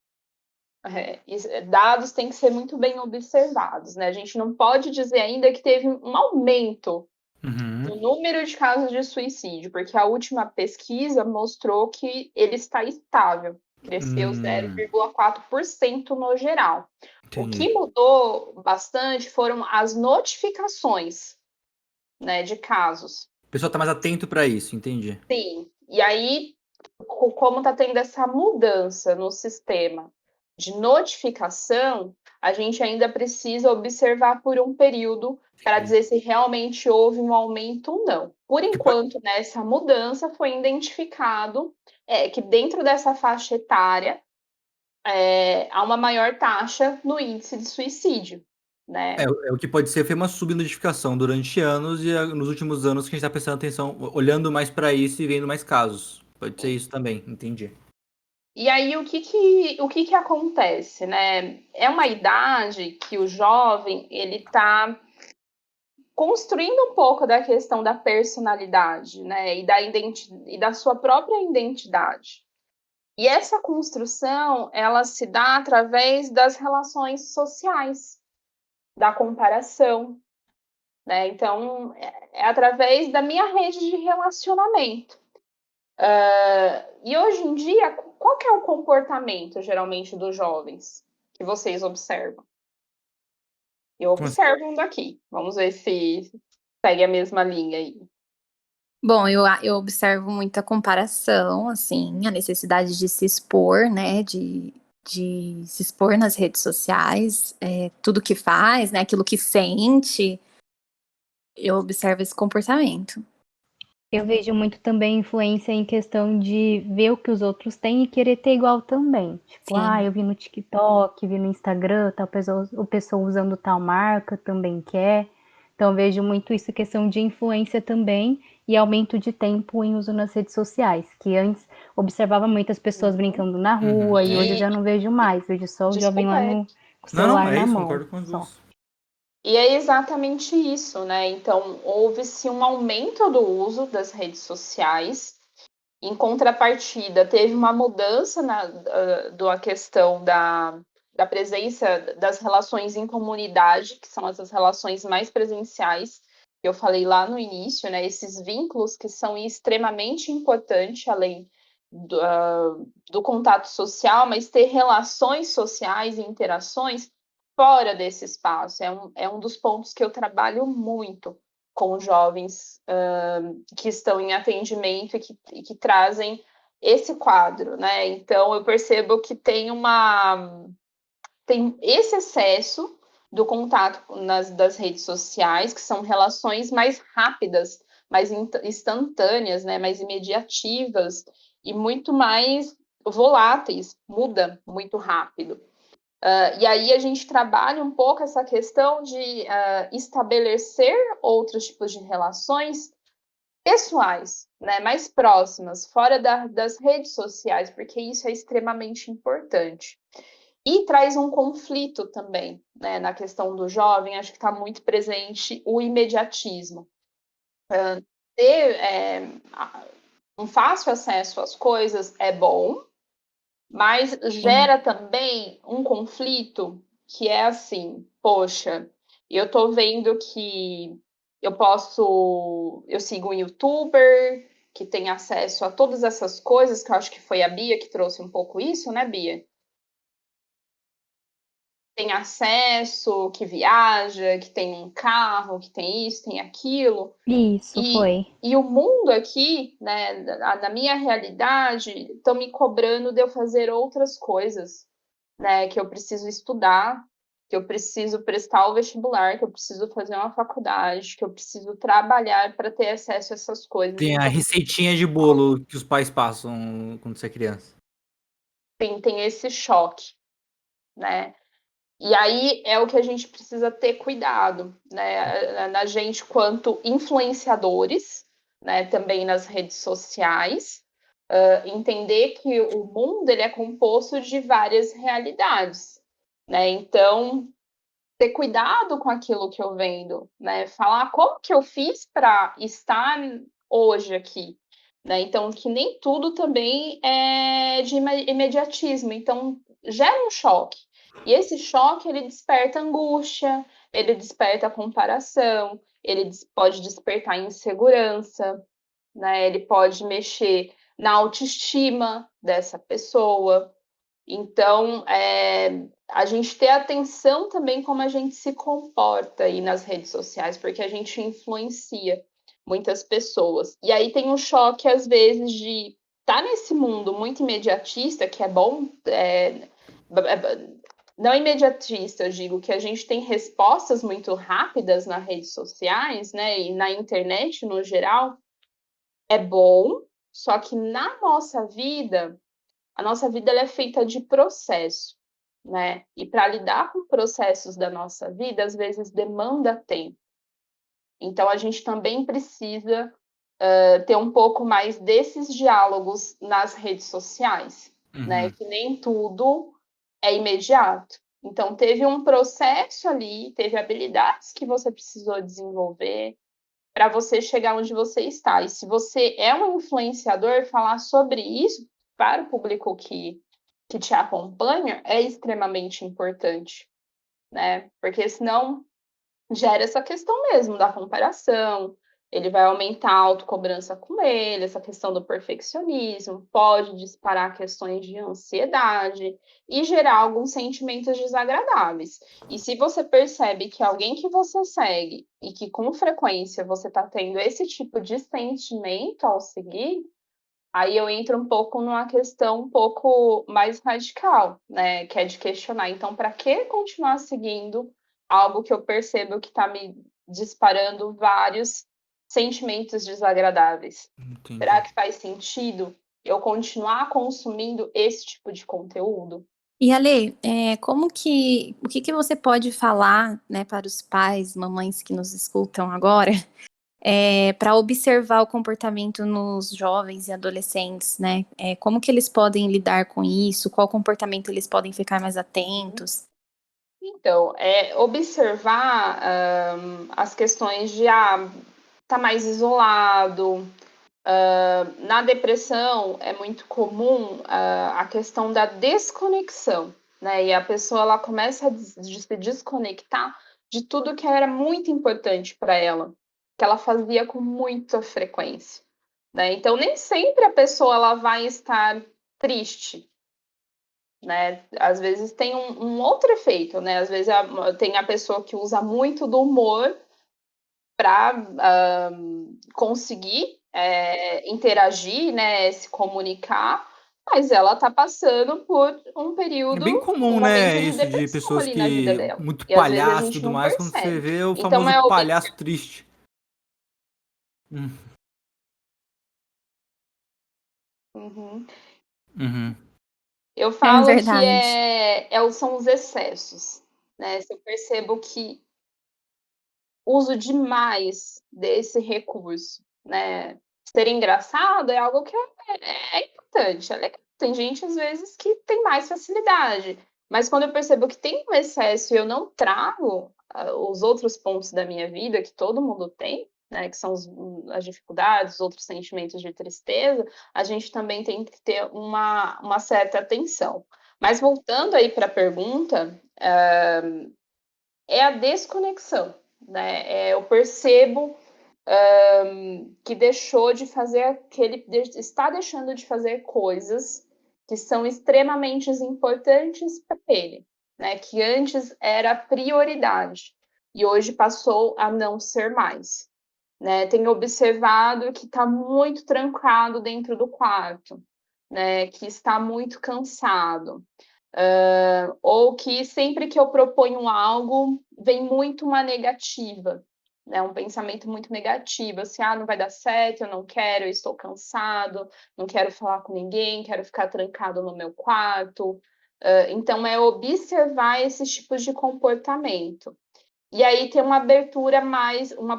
dados têm que ser muito bem observados, né? A gente não pode dizer ainda que teve um aumento Uhum. no número de casos de suicídio, porque a última pesquisa mostrou que ele está estável, cresceu 0,4% no geral. O Entendi. que mudou bastante foram as notificações, né, de casos. O pessoal tá mais atento para isso, entendi. Sim, e aí, como está tendo essa mudança no sistema de notificação, a gente ainda precisa observar por um período para dizer se realmente houve um aumento ou não. Por enquanto, nessa mudança foi identificado que dentro dessa faixa etária há uma maior taxa no índice de suicídio, né? O que pode ser foi uma subnotificação durante anos e nos últimos anos que a gente tá prestando atenção, olhando mais para isso e vendo mais casos. Pode ser isso também, entendi. E aí, o que acontece, né? É uma idade que o jovem, ele está construindo um pouco da questão da personalidade, né? E da sua própria identidade. E essa construção, ela se dá através das relações sociais, da comparação, né? Então, é através da minha rede de relacionamento. E hoje em dia, qual que é o comportamento, geralmente, dos jovens que vocês observam? Eu Como assim? observo um daqui. Vamos ver se segue a mesma linha aí. Bom, eu observo muita comparação, assim, a necessidade de se expor, né, de se expor nas redes sociais, tudo que faz, né, aquilo que sente, eu observo esse comportamento. Eu vejo muito também influência em questão de ver o que os outros têm e querer ter igual também. Tipo, Sim. eu vi no TikTok, vi no Instagram, o pessoa usando tal marca também quer. Então, eu vejo muito isso, questão de influência também e aumento de tempo em uso nas redes sociais, que antes observava muitas pessoas brincando na rua e hoje eu já não vejo mais, vejo só o jovem Desculpa, lá com o Não, celular é na isso, mão, concordo com as só. duas. E é exatamente isso, né? Então, houve-se um aumento do uso das redes sociais. Em contrapartida, teve uma mudança da questão da presença das relações em comunidade, que são essas relações mais presenciais, que eu falei lá no início, né? Esses vínculos que são extremamente importantes, além do contato social, mas ter relações sociais e interações fora desse espaço. É um dos pontos que eu trabalho muito com jovens que estão em atendimento e que trazem esse quadro, né? Então, eu percebo que tem esse excesso do contato das redes sociais, que são relações mais rápidas, mais instantâneas, né? Mais imediativas e muito mais voláteis, muda muito rápido. E aí a gente trabalha um pouco essa questão de estabelecer outros tipos de relações pessoais, né, mais próximas, fora das redes sociais, porque isso é extremamente importante. E traz um conflito também, né, na questão do jovem, acho que está muito presente o imediatismo. Ter um fácil acesso às coisas é bom, mas gera também um conflito que é assim, poxa, eu tô vendo que eu sigo um youtuber que tem acesso a todas essas coisas, que eu acho que foi a Bia que trouxe um pouco isso, né, Bia? Tem acesso, que viaja, que tem um carro, que tem isso, tem aquilo. Isso, foi. E o mundo aqui, né, na minha realidade, estão me cobrando de eu fazer outras coisas, né, que eu preciso estudar, que eu preciso prestar o vestibular, que eu preciso fazer uma faculdade, que eu preciso trabalhar para ter acesso a essas coisas. Tem a Então, receitinha de bolo que os pais passam quando você é criança. tem esse choque, né? E aí é o que a gente precisa ter cuidado, né? Na gente, quanto influenciadores, né? Também nas redes sociais, entender que o mundo ele é composto de várias realidades, né? Então, ter cuidado com aquilo que eu vendo, né? Falar como que eu fiz para estar hoje aqui, né? Então, que nem tudo também é de imediatismo. Então, gera um choque. E esse choque, ele desperta angústia, ele desperta comparação, ele pode despertar insegurança, né? Ele pode mexer na autoestima dessa pessoa. Então, a gente ter atenção também como a gente se comporta aí nas redes sociais, porque a gente influencia muitas pessoas. E aí tem um choque, às vezes, de estar nesse mundo muito imediatista, que é bom, não imediatista, eu digo que a gente tem respostas muito rápidas nas redes sociais, né, e na internet no geral, é bom, só que na nossa vida a nossa vida ela é feita de processo, né? E para lidar com processos da nossa vida, às vezes demanda tempo. Então a gente também precisa ter um pouco mais desses diálogos nas redes sociais, né? Que nem tudo é imediato. Então teve um processo ali, teve habilidades que você precisou desenvolver para você chegar onde você está. E se você é um influenciador, falar sobre isso para o público que te acompanha é extremamente importante, né? Porque senão gera essa questão mesmo da comparação, ele vai aumentar a autocobrança com ele, essa questão do perfeccionismo, pode disparar questões de ansiedade e gerar alguns sentimentos desagradáveis. E se você percebe que alguém que você segue e que com frequência você está tendo esse tipo de sentimento ao seguir, aí eu entro um pouco numa questão um pouco mais radical, né? Que é de questionar. Então, para que continuar seguindo algo que eu percebo que está me disparando vários sentimentos desagradáveis? Entendi. Será que faz sentido eu continuar consumindo esse tipo de conteúdo? E Ale, o que você pode falar, né, para os pais, mamães que nos escutam agora, para observar o comportamento nos jovens e adolescentes, né? Como que eles podem lidar com isso? Qual comportamento eles podem ficar mais atentos? Então, observar as questões de tá mais isolado. Na depressão é muito comum a questão da desconexão, né? E a pessoa ela começa a se desconectar de tudo que era muito importante para ela, que ela fazia com muita frequência, né? Então nem sempre a pessoa ela vai estar triste, né? Às vezes tem um outro efeito, né? Às vezes tem a pessoa que usa muito do humor para conseguir interagir, né? Se comunicar, mas ela está passando por um É período, bem um comum, né, momento de isso de depressão pessoas ali na vida que. dela. Muito E às vezes a palhaço e gente tudo não mais, quando você percebe. vê o Então famoso palhaço triste. Hum, Uhum. Uhum. Eu É falo que verdade. são os excessos, né? Se eu percebo que uso demais desse recurso, né? Ser engraçado é algo que é importante, é legal. Tem gente, às vezes, que tem mais facilidade, mas quando eu percebo que tem um excesso e eu não trago os outros pontos da minha vida, que todo mundo tem, né? Que são as dificuldades, os outros sentimentos de tristeza, a gente também tem que ter uma certa atenção. Mas voltando aí para a pergunta, é a desconexão, né? Eu percebo que deixou de fazer está deixando de fazer coisas que são extremamente importantes para ele, né? Que antes era prioridade e hoje passou a não ser mais, né? Tenho observado que está muito trancado dentro do quarto, né? Que está muito cansado, ou que sempre que eu proponho algo, vem muito uma negativa, né? Um pensamento muito negativo, assim, não vai dar certo, eu não quero, eu estou cansado, não quero falar com ninguém, quero ficar trancado no meu quarto. Então, é observar esses tipos de comportamento. E aí ter uma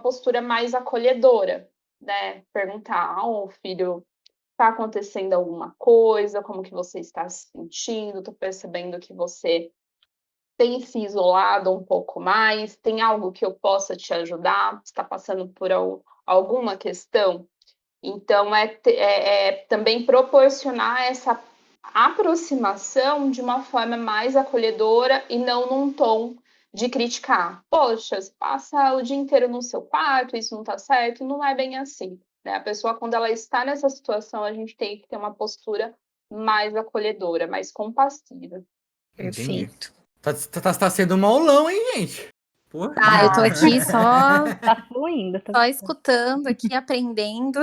postura mais acolhedora, né? Perguntar, filho, está acontecendo alguma coisa? Como que você está se sentindo? Estou percebendo que você tem se isolado um pouco mais. Tem algo que eu possa te ajudar? Está passando por alguma questão? Então, também proporcionar essa aproximação de uma forma mais acolhedora e não num tom de criticar. Poxa, você passa o dia inteiro no seu quarto, isso não está certo, não é bem assim, né? A pessoa, quando ela está nessa situação, a gente tem que ter uma postura mais acolhedora, mais compassiva. Entendi. Perfeito. Tá sendo um aulão, hein, gente? Porra. Ah, eu tô aqui Tá fluindo, tá só fluindo. escutando aqui, aprendendo.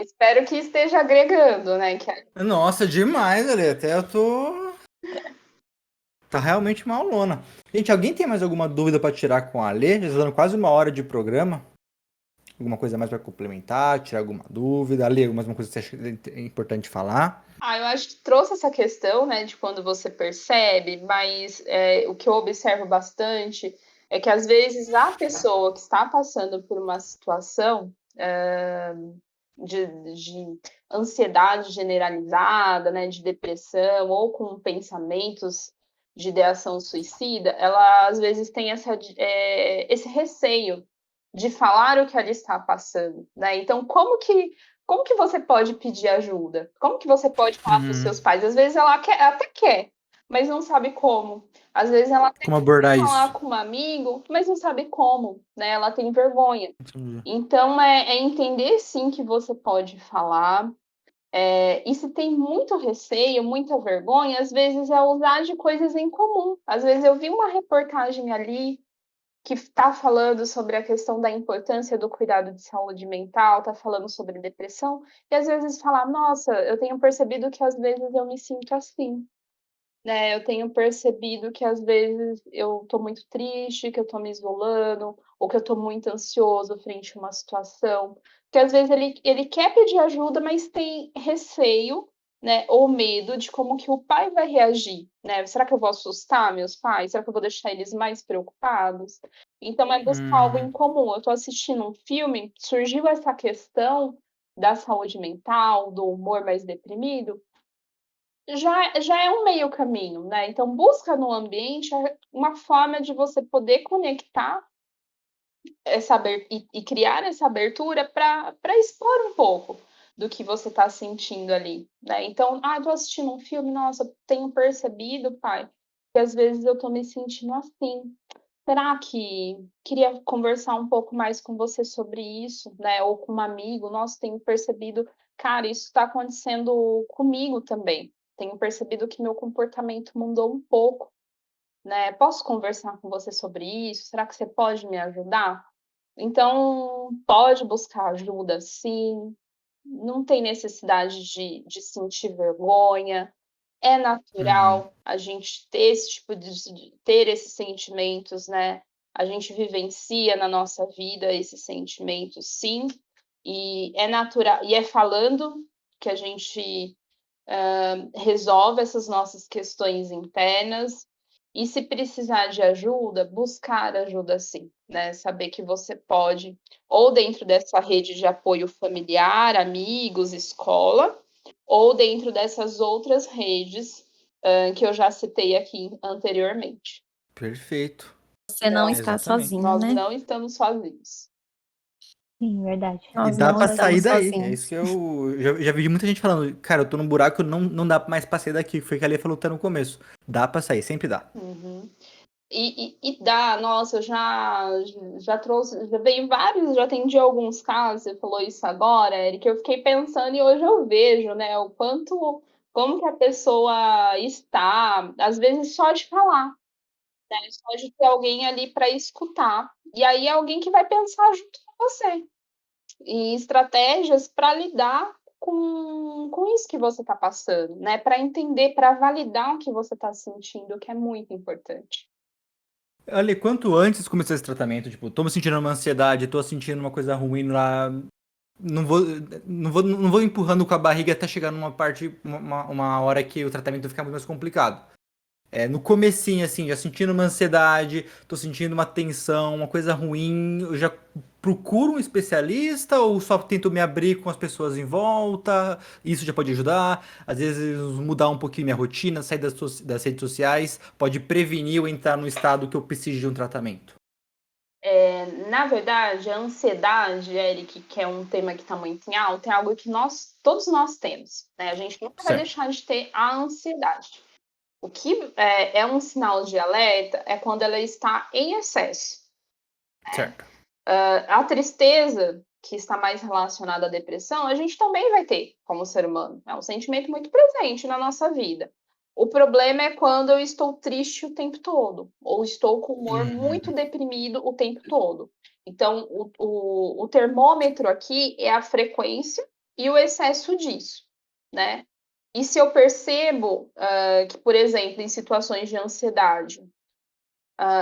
Espero que esteja agregando, né? Nossa, demais, Ale. Até eu tô. Tá realmente uma aulona. Gente, alguém tem mais alguma dúvida pra tirar com a Ale? Já tá dando quase uma hora de programa. Alguma coisa mais pra complementar, tirar alguma dúvida? Ale, mais uma coisa que você acha importante falar? Eu acho que trouxe essa questão, né, de quando você percebe, mas o que eu observo bastante é que às vezes a pessoa que está passando por uma situação de ansiedade generalizada, né, de depressão ou com pensamentos de ideação suicida, ela às vezes tem esse receio de falar o que ela está passando, né? Então, como que você pode pedir ajuda? Como que você pode falar para os Uhum. seus pais? Às vezes ela até quer, mas não sabe como. Às vezes ela até Como quer abordar isso? falar com um amigo, mas não sabe como, né? Ela tem vergonha. Entendi. Então, é entender sim que você pode falar. E se tem muito receio, muita vergonha, às vezes é usar de coisas em comum. Às vezes eu vi uma reportagem ali que está falando sobre a questão da importância do cuidado de saúde mental, está falando sobre depressão, e às vezes falar, nossa, eu tenho percebido que às vezes eu me sinto assim, né? Eu tenho percebido que às vezes eu estou muito triste, que eu estou me isolando, ou que eu estou muito ansioso frente a uma situação. Porque às vezes ele quer pedir ajuda, mas tem receio, né? Ou medo de como que o pai vai reagir, né? Será que eu vou assustar meus pais? Será que eu vou deixar eles mais preocupados? Então é buscar algo Uhum. em comum. Eu estou assistindo um filme, surgiu essa questão da saúde mental, do humor mais deprimido, já é um meio caminho, né? Então, busca no ambiente uma forma de você poder conectar e criar essa abertura para expor um pouco do que você está sentindo ali, né? Então, estou assistindo um filme, nossa, eu tenho percebido, pai, que às vezes eu estou me sentindo assim. Será que queria conversar um pouco mais com você sobre isso, né? Ou com um amigo, nossa, tenho percebido, cara, isso está acontecendo comigo também. tenho percebido que meu comportamento mudou um pouco, né? Posso conversar com você sobre isso? Será que você pode me ajudar? Então, pode buscar ajuda, sim. Não tem necessidade de sentir vergonha. É Uhum. natural a gente ter esse tipo ter esses sentimentos, né. A gente vivencia na nossa vida esses sentimentos, sim, e é natural e é falando que a gente resolve essas nossas questões internas. E se precisar de ajuda, buscar ajuda sim, né? Saber que você pode, ou dentro dessa rede de apoio familiar, amigos, escola, ou dentro dessas outras redes que eu já citei aqui anteriormente. Perfeito. Você não está Exatamente. sozinho, Nós né? não estamos sozinhos. Sim, verdade. E Nós dá não pra sair estamos daí. É isso sozinhos. que eu já vi muita gente falando. Cara, eu tô num buraco, não dá mais pra sair daqui. Foi o que a Lê falou até no começo. Dá pra sair, sempre dá. Uhum. E dá, nossa, eu já trouxe, já veio vários, já atendi alguns casos, você falou isso agora, Eric, eu fiquei pensando e hoje eu vejo, né, o quanto, como que a pessoa está, às vezes só de falar, né, só de ter alguém ali para escutar, e aí é alguém que vai pensar junto com você, em estratégias para lidar com isso que você está passando, né, para entender, para validar o que você está sentindo, que é muito importante. Olha, quanto antes começou esse tratamento, tipo, tô me sentindo uma ansiedade, tô sentindo uma coisa ruim lá. Não vou, não vou empurrando com a barriga até chegar numa parte, uma hora que o tratamento fica muito mais complicado. No comecinho, assim, já sentindo uma ansiedade, tô sentindo uma tensão, uma coisa ruim, eu já procuro um especialista ou só tento me abrir com as pessoas em volta? Isso já pode ajudar. Às vezes mudar um pouquinho minha rotina, sair das redes sociais, pode prevenir eu entrar no estado que eu preciso de um tratamento. Na verdade, a ansiedade, Eric, que é um tema que está muito em alta, é algo que todos nós temos, né? A gente nunca vai Certo, deixar de ter a ansiedade. O que é um sinal de alerta é quando ela está em excesso. certo. A tristeza, que está mais relacionada à depressão, a gente também vai ter como ser humano. É um sentimento muito presente na nossa vida. O problema é quando eu estou triste o tempo todo, ou estou com o humor muito Uhum, deprimido o tempo todo. Então, o termômetro aqui é a frequência e o excesso disso, né? E se eu percebo que, por exemplo, em situações de ansiedade,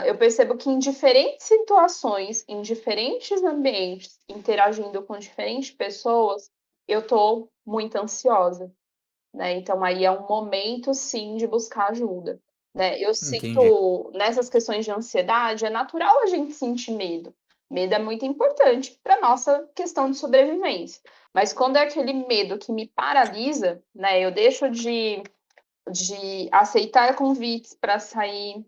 eu percebo que em diferentes situações, em diferentes ambientes, interagindo com diferentes pessoas, eu estou muito ansiosa, né? Então aí é um momento sim de buscar ajuda, né? Eu entendi. sinto nessas questões de ansiedade, é natural a gente sentir medo. Medo é muito importante para nossa questão de sobrevivência. Mas quando é aquele medo que me paralisa, né? Eu deixo de aceitar convites para sair,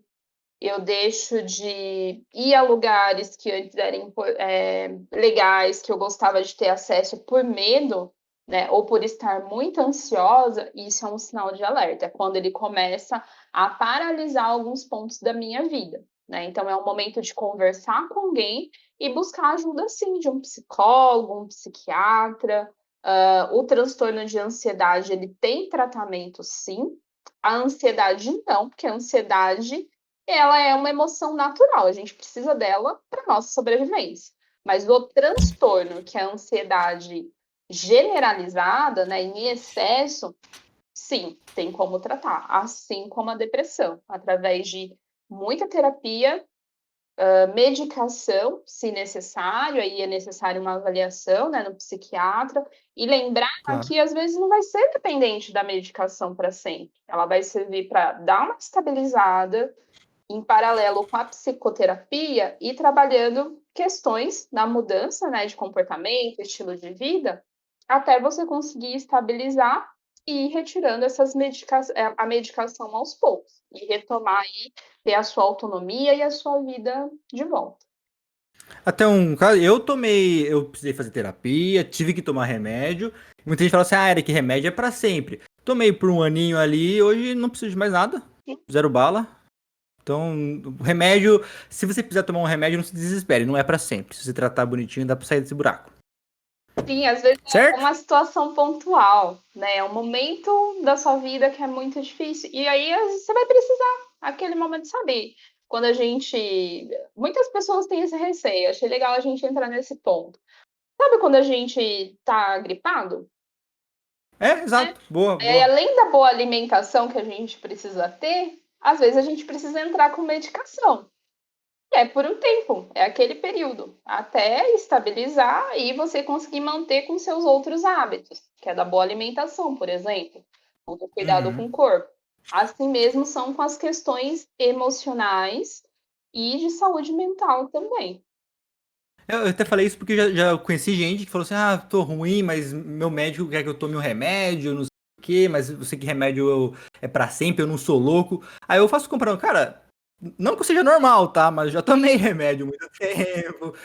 eu deixo de ir a lugares que antes eram legais, que eu gostava de ter acesso por medo, né, ou por estar muito ansiosa, isso é um sinal de alerta, é quando ele começa a paralisar alguns pontos da minha vida, né? Então é um momento de conversar com alguém e buscar ajuda sim, de um psicólogo, um psiquiatra. O transtorno de ansiedade, ele tem tratamento sim, a ansiedade não, porque a ansiedade ela é uma emoção natural, a gente precisa dela para nossa sobrevivência. Mas o transtorno, que é a ansiedade generalizada, né, em excesso, sim, tem como tratar, assim como a depressão, através de muita terapia, medicação, se necessário, aí é necessário uma avaliação, né, no psiquiatra, e lembrar Claro. que às vezes não vai ser dependente da medicação para sempre. Ela vai servir para dar uma estabilizada, em paralelo com a psicoterapia e trabalhando questões na mudança, né, de comportamento, estilo de vida, até você conseguir estabilizar e ir retirando a medicação aos poucos e retomar aí, ter a sua autonomia e a sua vida de volta. Até um caso, eu precisei fazer terapia, tive que tomar remédio. Muita gente fala assim, ah, Eric, remédio é pra sempre. Tomei por um aninho ali, hoje não preciso de mais nada. Zero bala. Então, o remédio, se você precisar tomar um remédio, não se desespere, não é pra sempre. Se você tratar bonitinho, dá pra sair desse buraco. Sim, às vezes é Certo? uma situação pontual, né? É um momento da sua vida que é muito difícil. E aí às vezes, você vai precisar aquele momento saber. Quando a gente. Muitas pessoas têm esse receio. Achei legal a gente entrar nesse ponto. Sabe quando a gente tá gripado? Exato. Boa, É, boa. além da boa alimentação que a gente precisa ter, às vezes a gente precisa entrar com medicação. É por um tempo, é aquele período, até estabilizar e você conseguir manter com seus outros hábitos, que é da boa alimentação, por exemplo, ou do cuidado com Uhum. o corpo. Assim mesmo são com as questões emocionais e de saúde mental também. Eu até falei isso porque já conheci gente que falou assim, tô ruim, mas meu médico quer que eu tome um remédio, não sei o quê, mas eu sei que remédio é pra sempre, eu não sou louco. Aí eu faço comprar, cara, não que eu seja normal, tá? Mas eu já tomei remédio há muito tempo,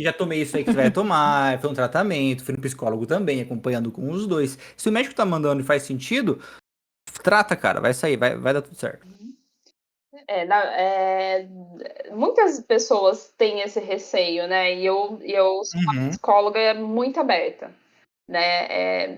já tomei isso aí que você vai tomar, foi um tratamento, fui no psicólogo também, acompanhando com os dois. Se o médico tá mandando e faz sentido, trata, cara, vai sair, vai dar tudo certo. Muitas pessoas têm esse receio, né? E eu sou uma Uhum. psicóloga muito aberta, né?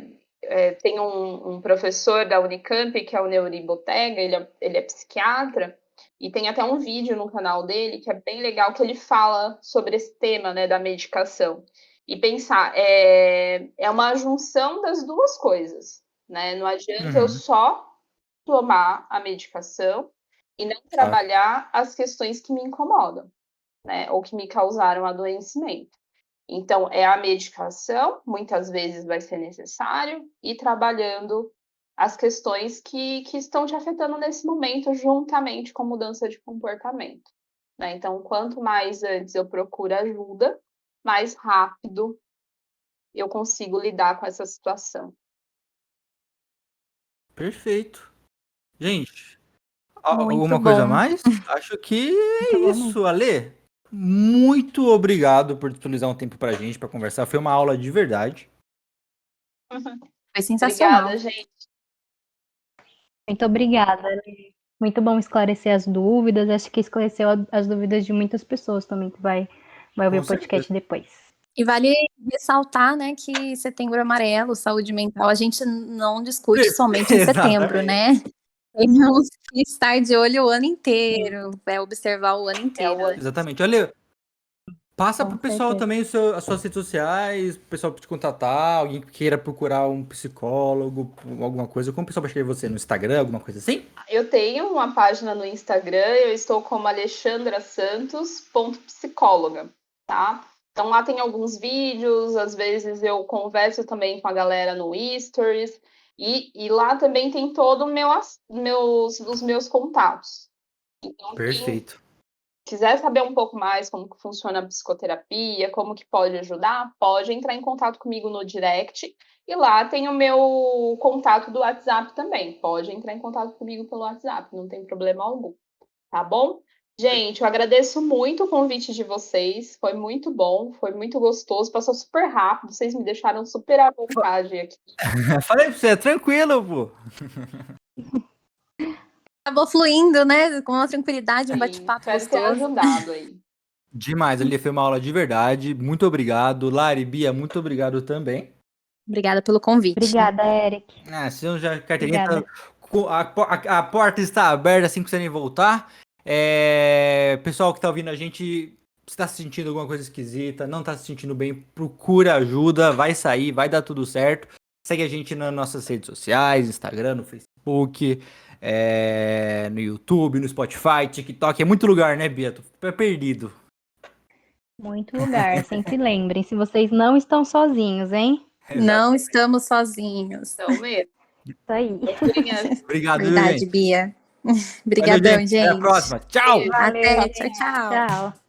Tem um professor da Unicamp, que é o Neuri Botega, ele é psiquiatra, e tem até um vídeo no canal dele que é bem legal, que ele fala sobre esse tema, né, da medicação. E pensar, é uma junção das duas coisas, né? Não adianta eu Uhum. só tomar a medicação e não Claro. trabalhar as questões que me incomodam, né? Ou que me causaram adoecimento. Então, é a medicação, muitas vezes vai ser necessário, e trabalhando as questões que estão te afetando nesse momento, juntamente com mudança de comportamento, né? Então, quanto mais antes eu procuro ajuda, mais rápido eu consigo lidar com essa situação. Perfeito. Gente, Muito alguma coisa a bom. mais? Acho que Muito é bom mesmo. isso, Ale. Muito obrigado por disponibilizar um tempo pra gente, pra conversar. Foi uma aula de verdade. Foi sensacional. Obrigada, gente. Muito obrigada. Muito bom esclarecer as dúvidas. Acho que esclareceu as dúvidas de muitas pessoas também que vai ouvir Com o certeza. podcast depois. E vale ressaltar, né, que Setembro Amarelo, saúde mental, a gente não discute somente em setembro, Exatamente. né? Temos que estar de olho o ano inteiro, observar o ano É inteiro, o né? Exatamente. Ale, passa Com pro pessoal certeza. também as suas redes sociais, pro pessoal te contatar, alguém que queira procurar um psicólogo, alguma coisa. Como o pessoal vai escrever você no Instagram, alguma coisa assim? Eu tenho uma página no Instagram, eu estou como alexandrasantos.psicóloga, tá? Então lá tem alguns vídeos, às vezes eu converso também com a galera no Stories, e lá também tem todo os meus contatos. Então, quem Perfeito. quiser saber um pouco mais como que funciona a psicoterapia, como que pode ajudar, pode entrar em contato comigo no direct. E lá tem o meu contato do WhatsApp também. Pode entrar em contato comigo pelo WhatsApp, não tem problema algum, tá bom? Gente, eu agradeço muito o convite de vocês. Foi muito bom, foi muito gostoso, passou super rápido. Vocês me deixaram super à vontade aqui. Falei pra você, é tranquilo, pô. Acabou fluindo, né? Com uma tranquilidade, um E bate-papo espero ter gostoso. ajudado aí. Demais, ali foi uma aula de verdade. Muito obrigado. Lari, Bia, muito obrigado também. Obrigada pelo convite. Obrigada, Eric. Se eu já carteirinha Obrigada. a porta está aberta assim que vocês voltar. Pessoal que tá ouvindo a gente, se tá se sentindo alguma coisa esquisita, não tá se sentindo bem, procura ajuda, vai sair, vai dar tudo certo. Segue a gente nas nossas redes sociais, Instagram, no Facebook, no YouTube, no Spotify, TikTok. É muito lugar, né, Bia? Tô perdido. Muito lugar. Sempre lembrem, se vocês não estão sozinhos, hein? Não estamos sozinhos. Então, mesmo. Isso aí. Procurem Obrigado, viu, Verdade, gente? Bia. Valeu, Obrigadão, gente. Até a gente. próxima. Tchau! Beijo. Até, Tchau, tchau, tchau. Tchau.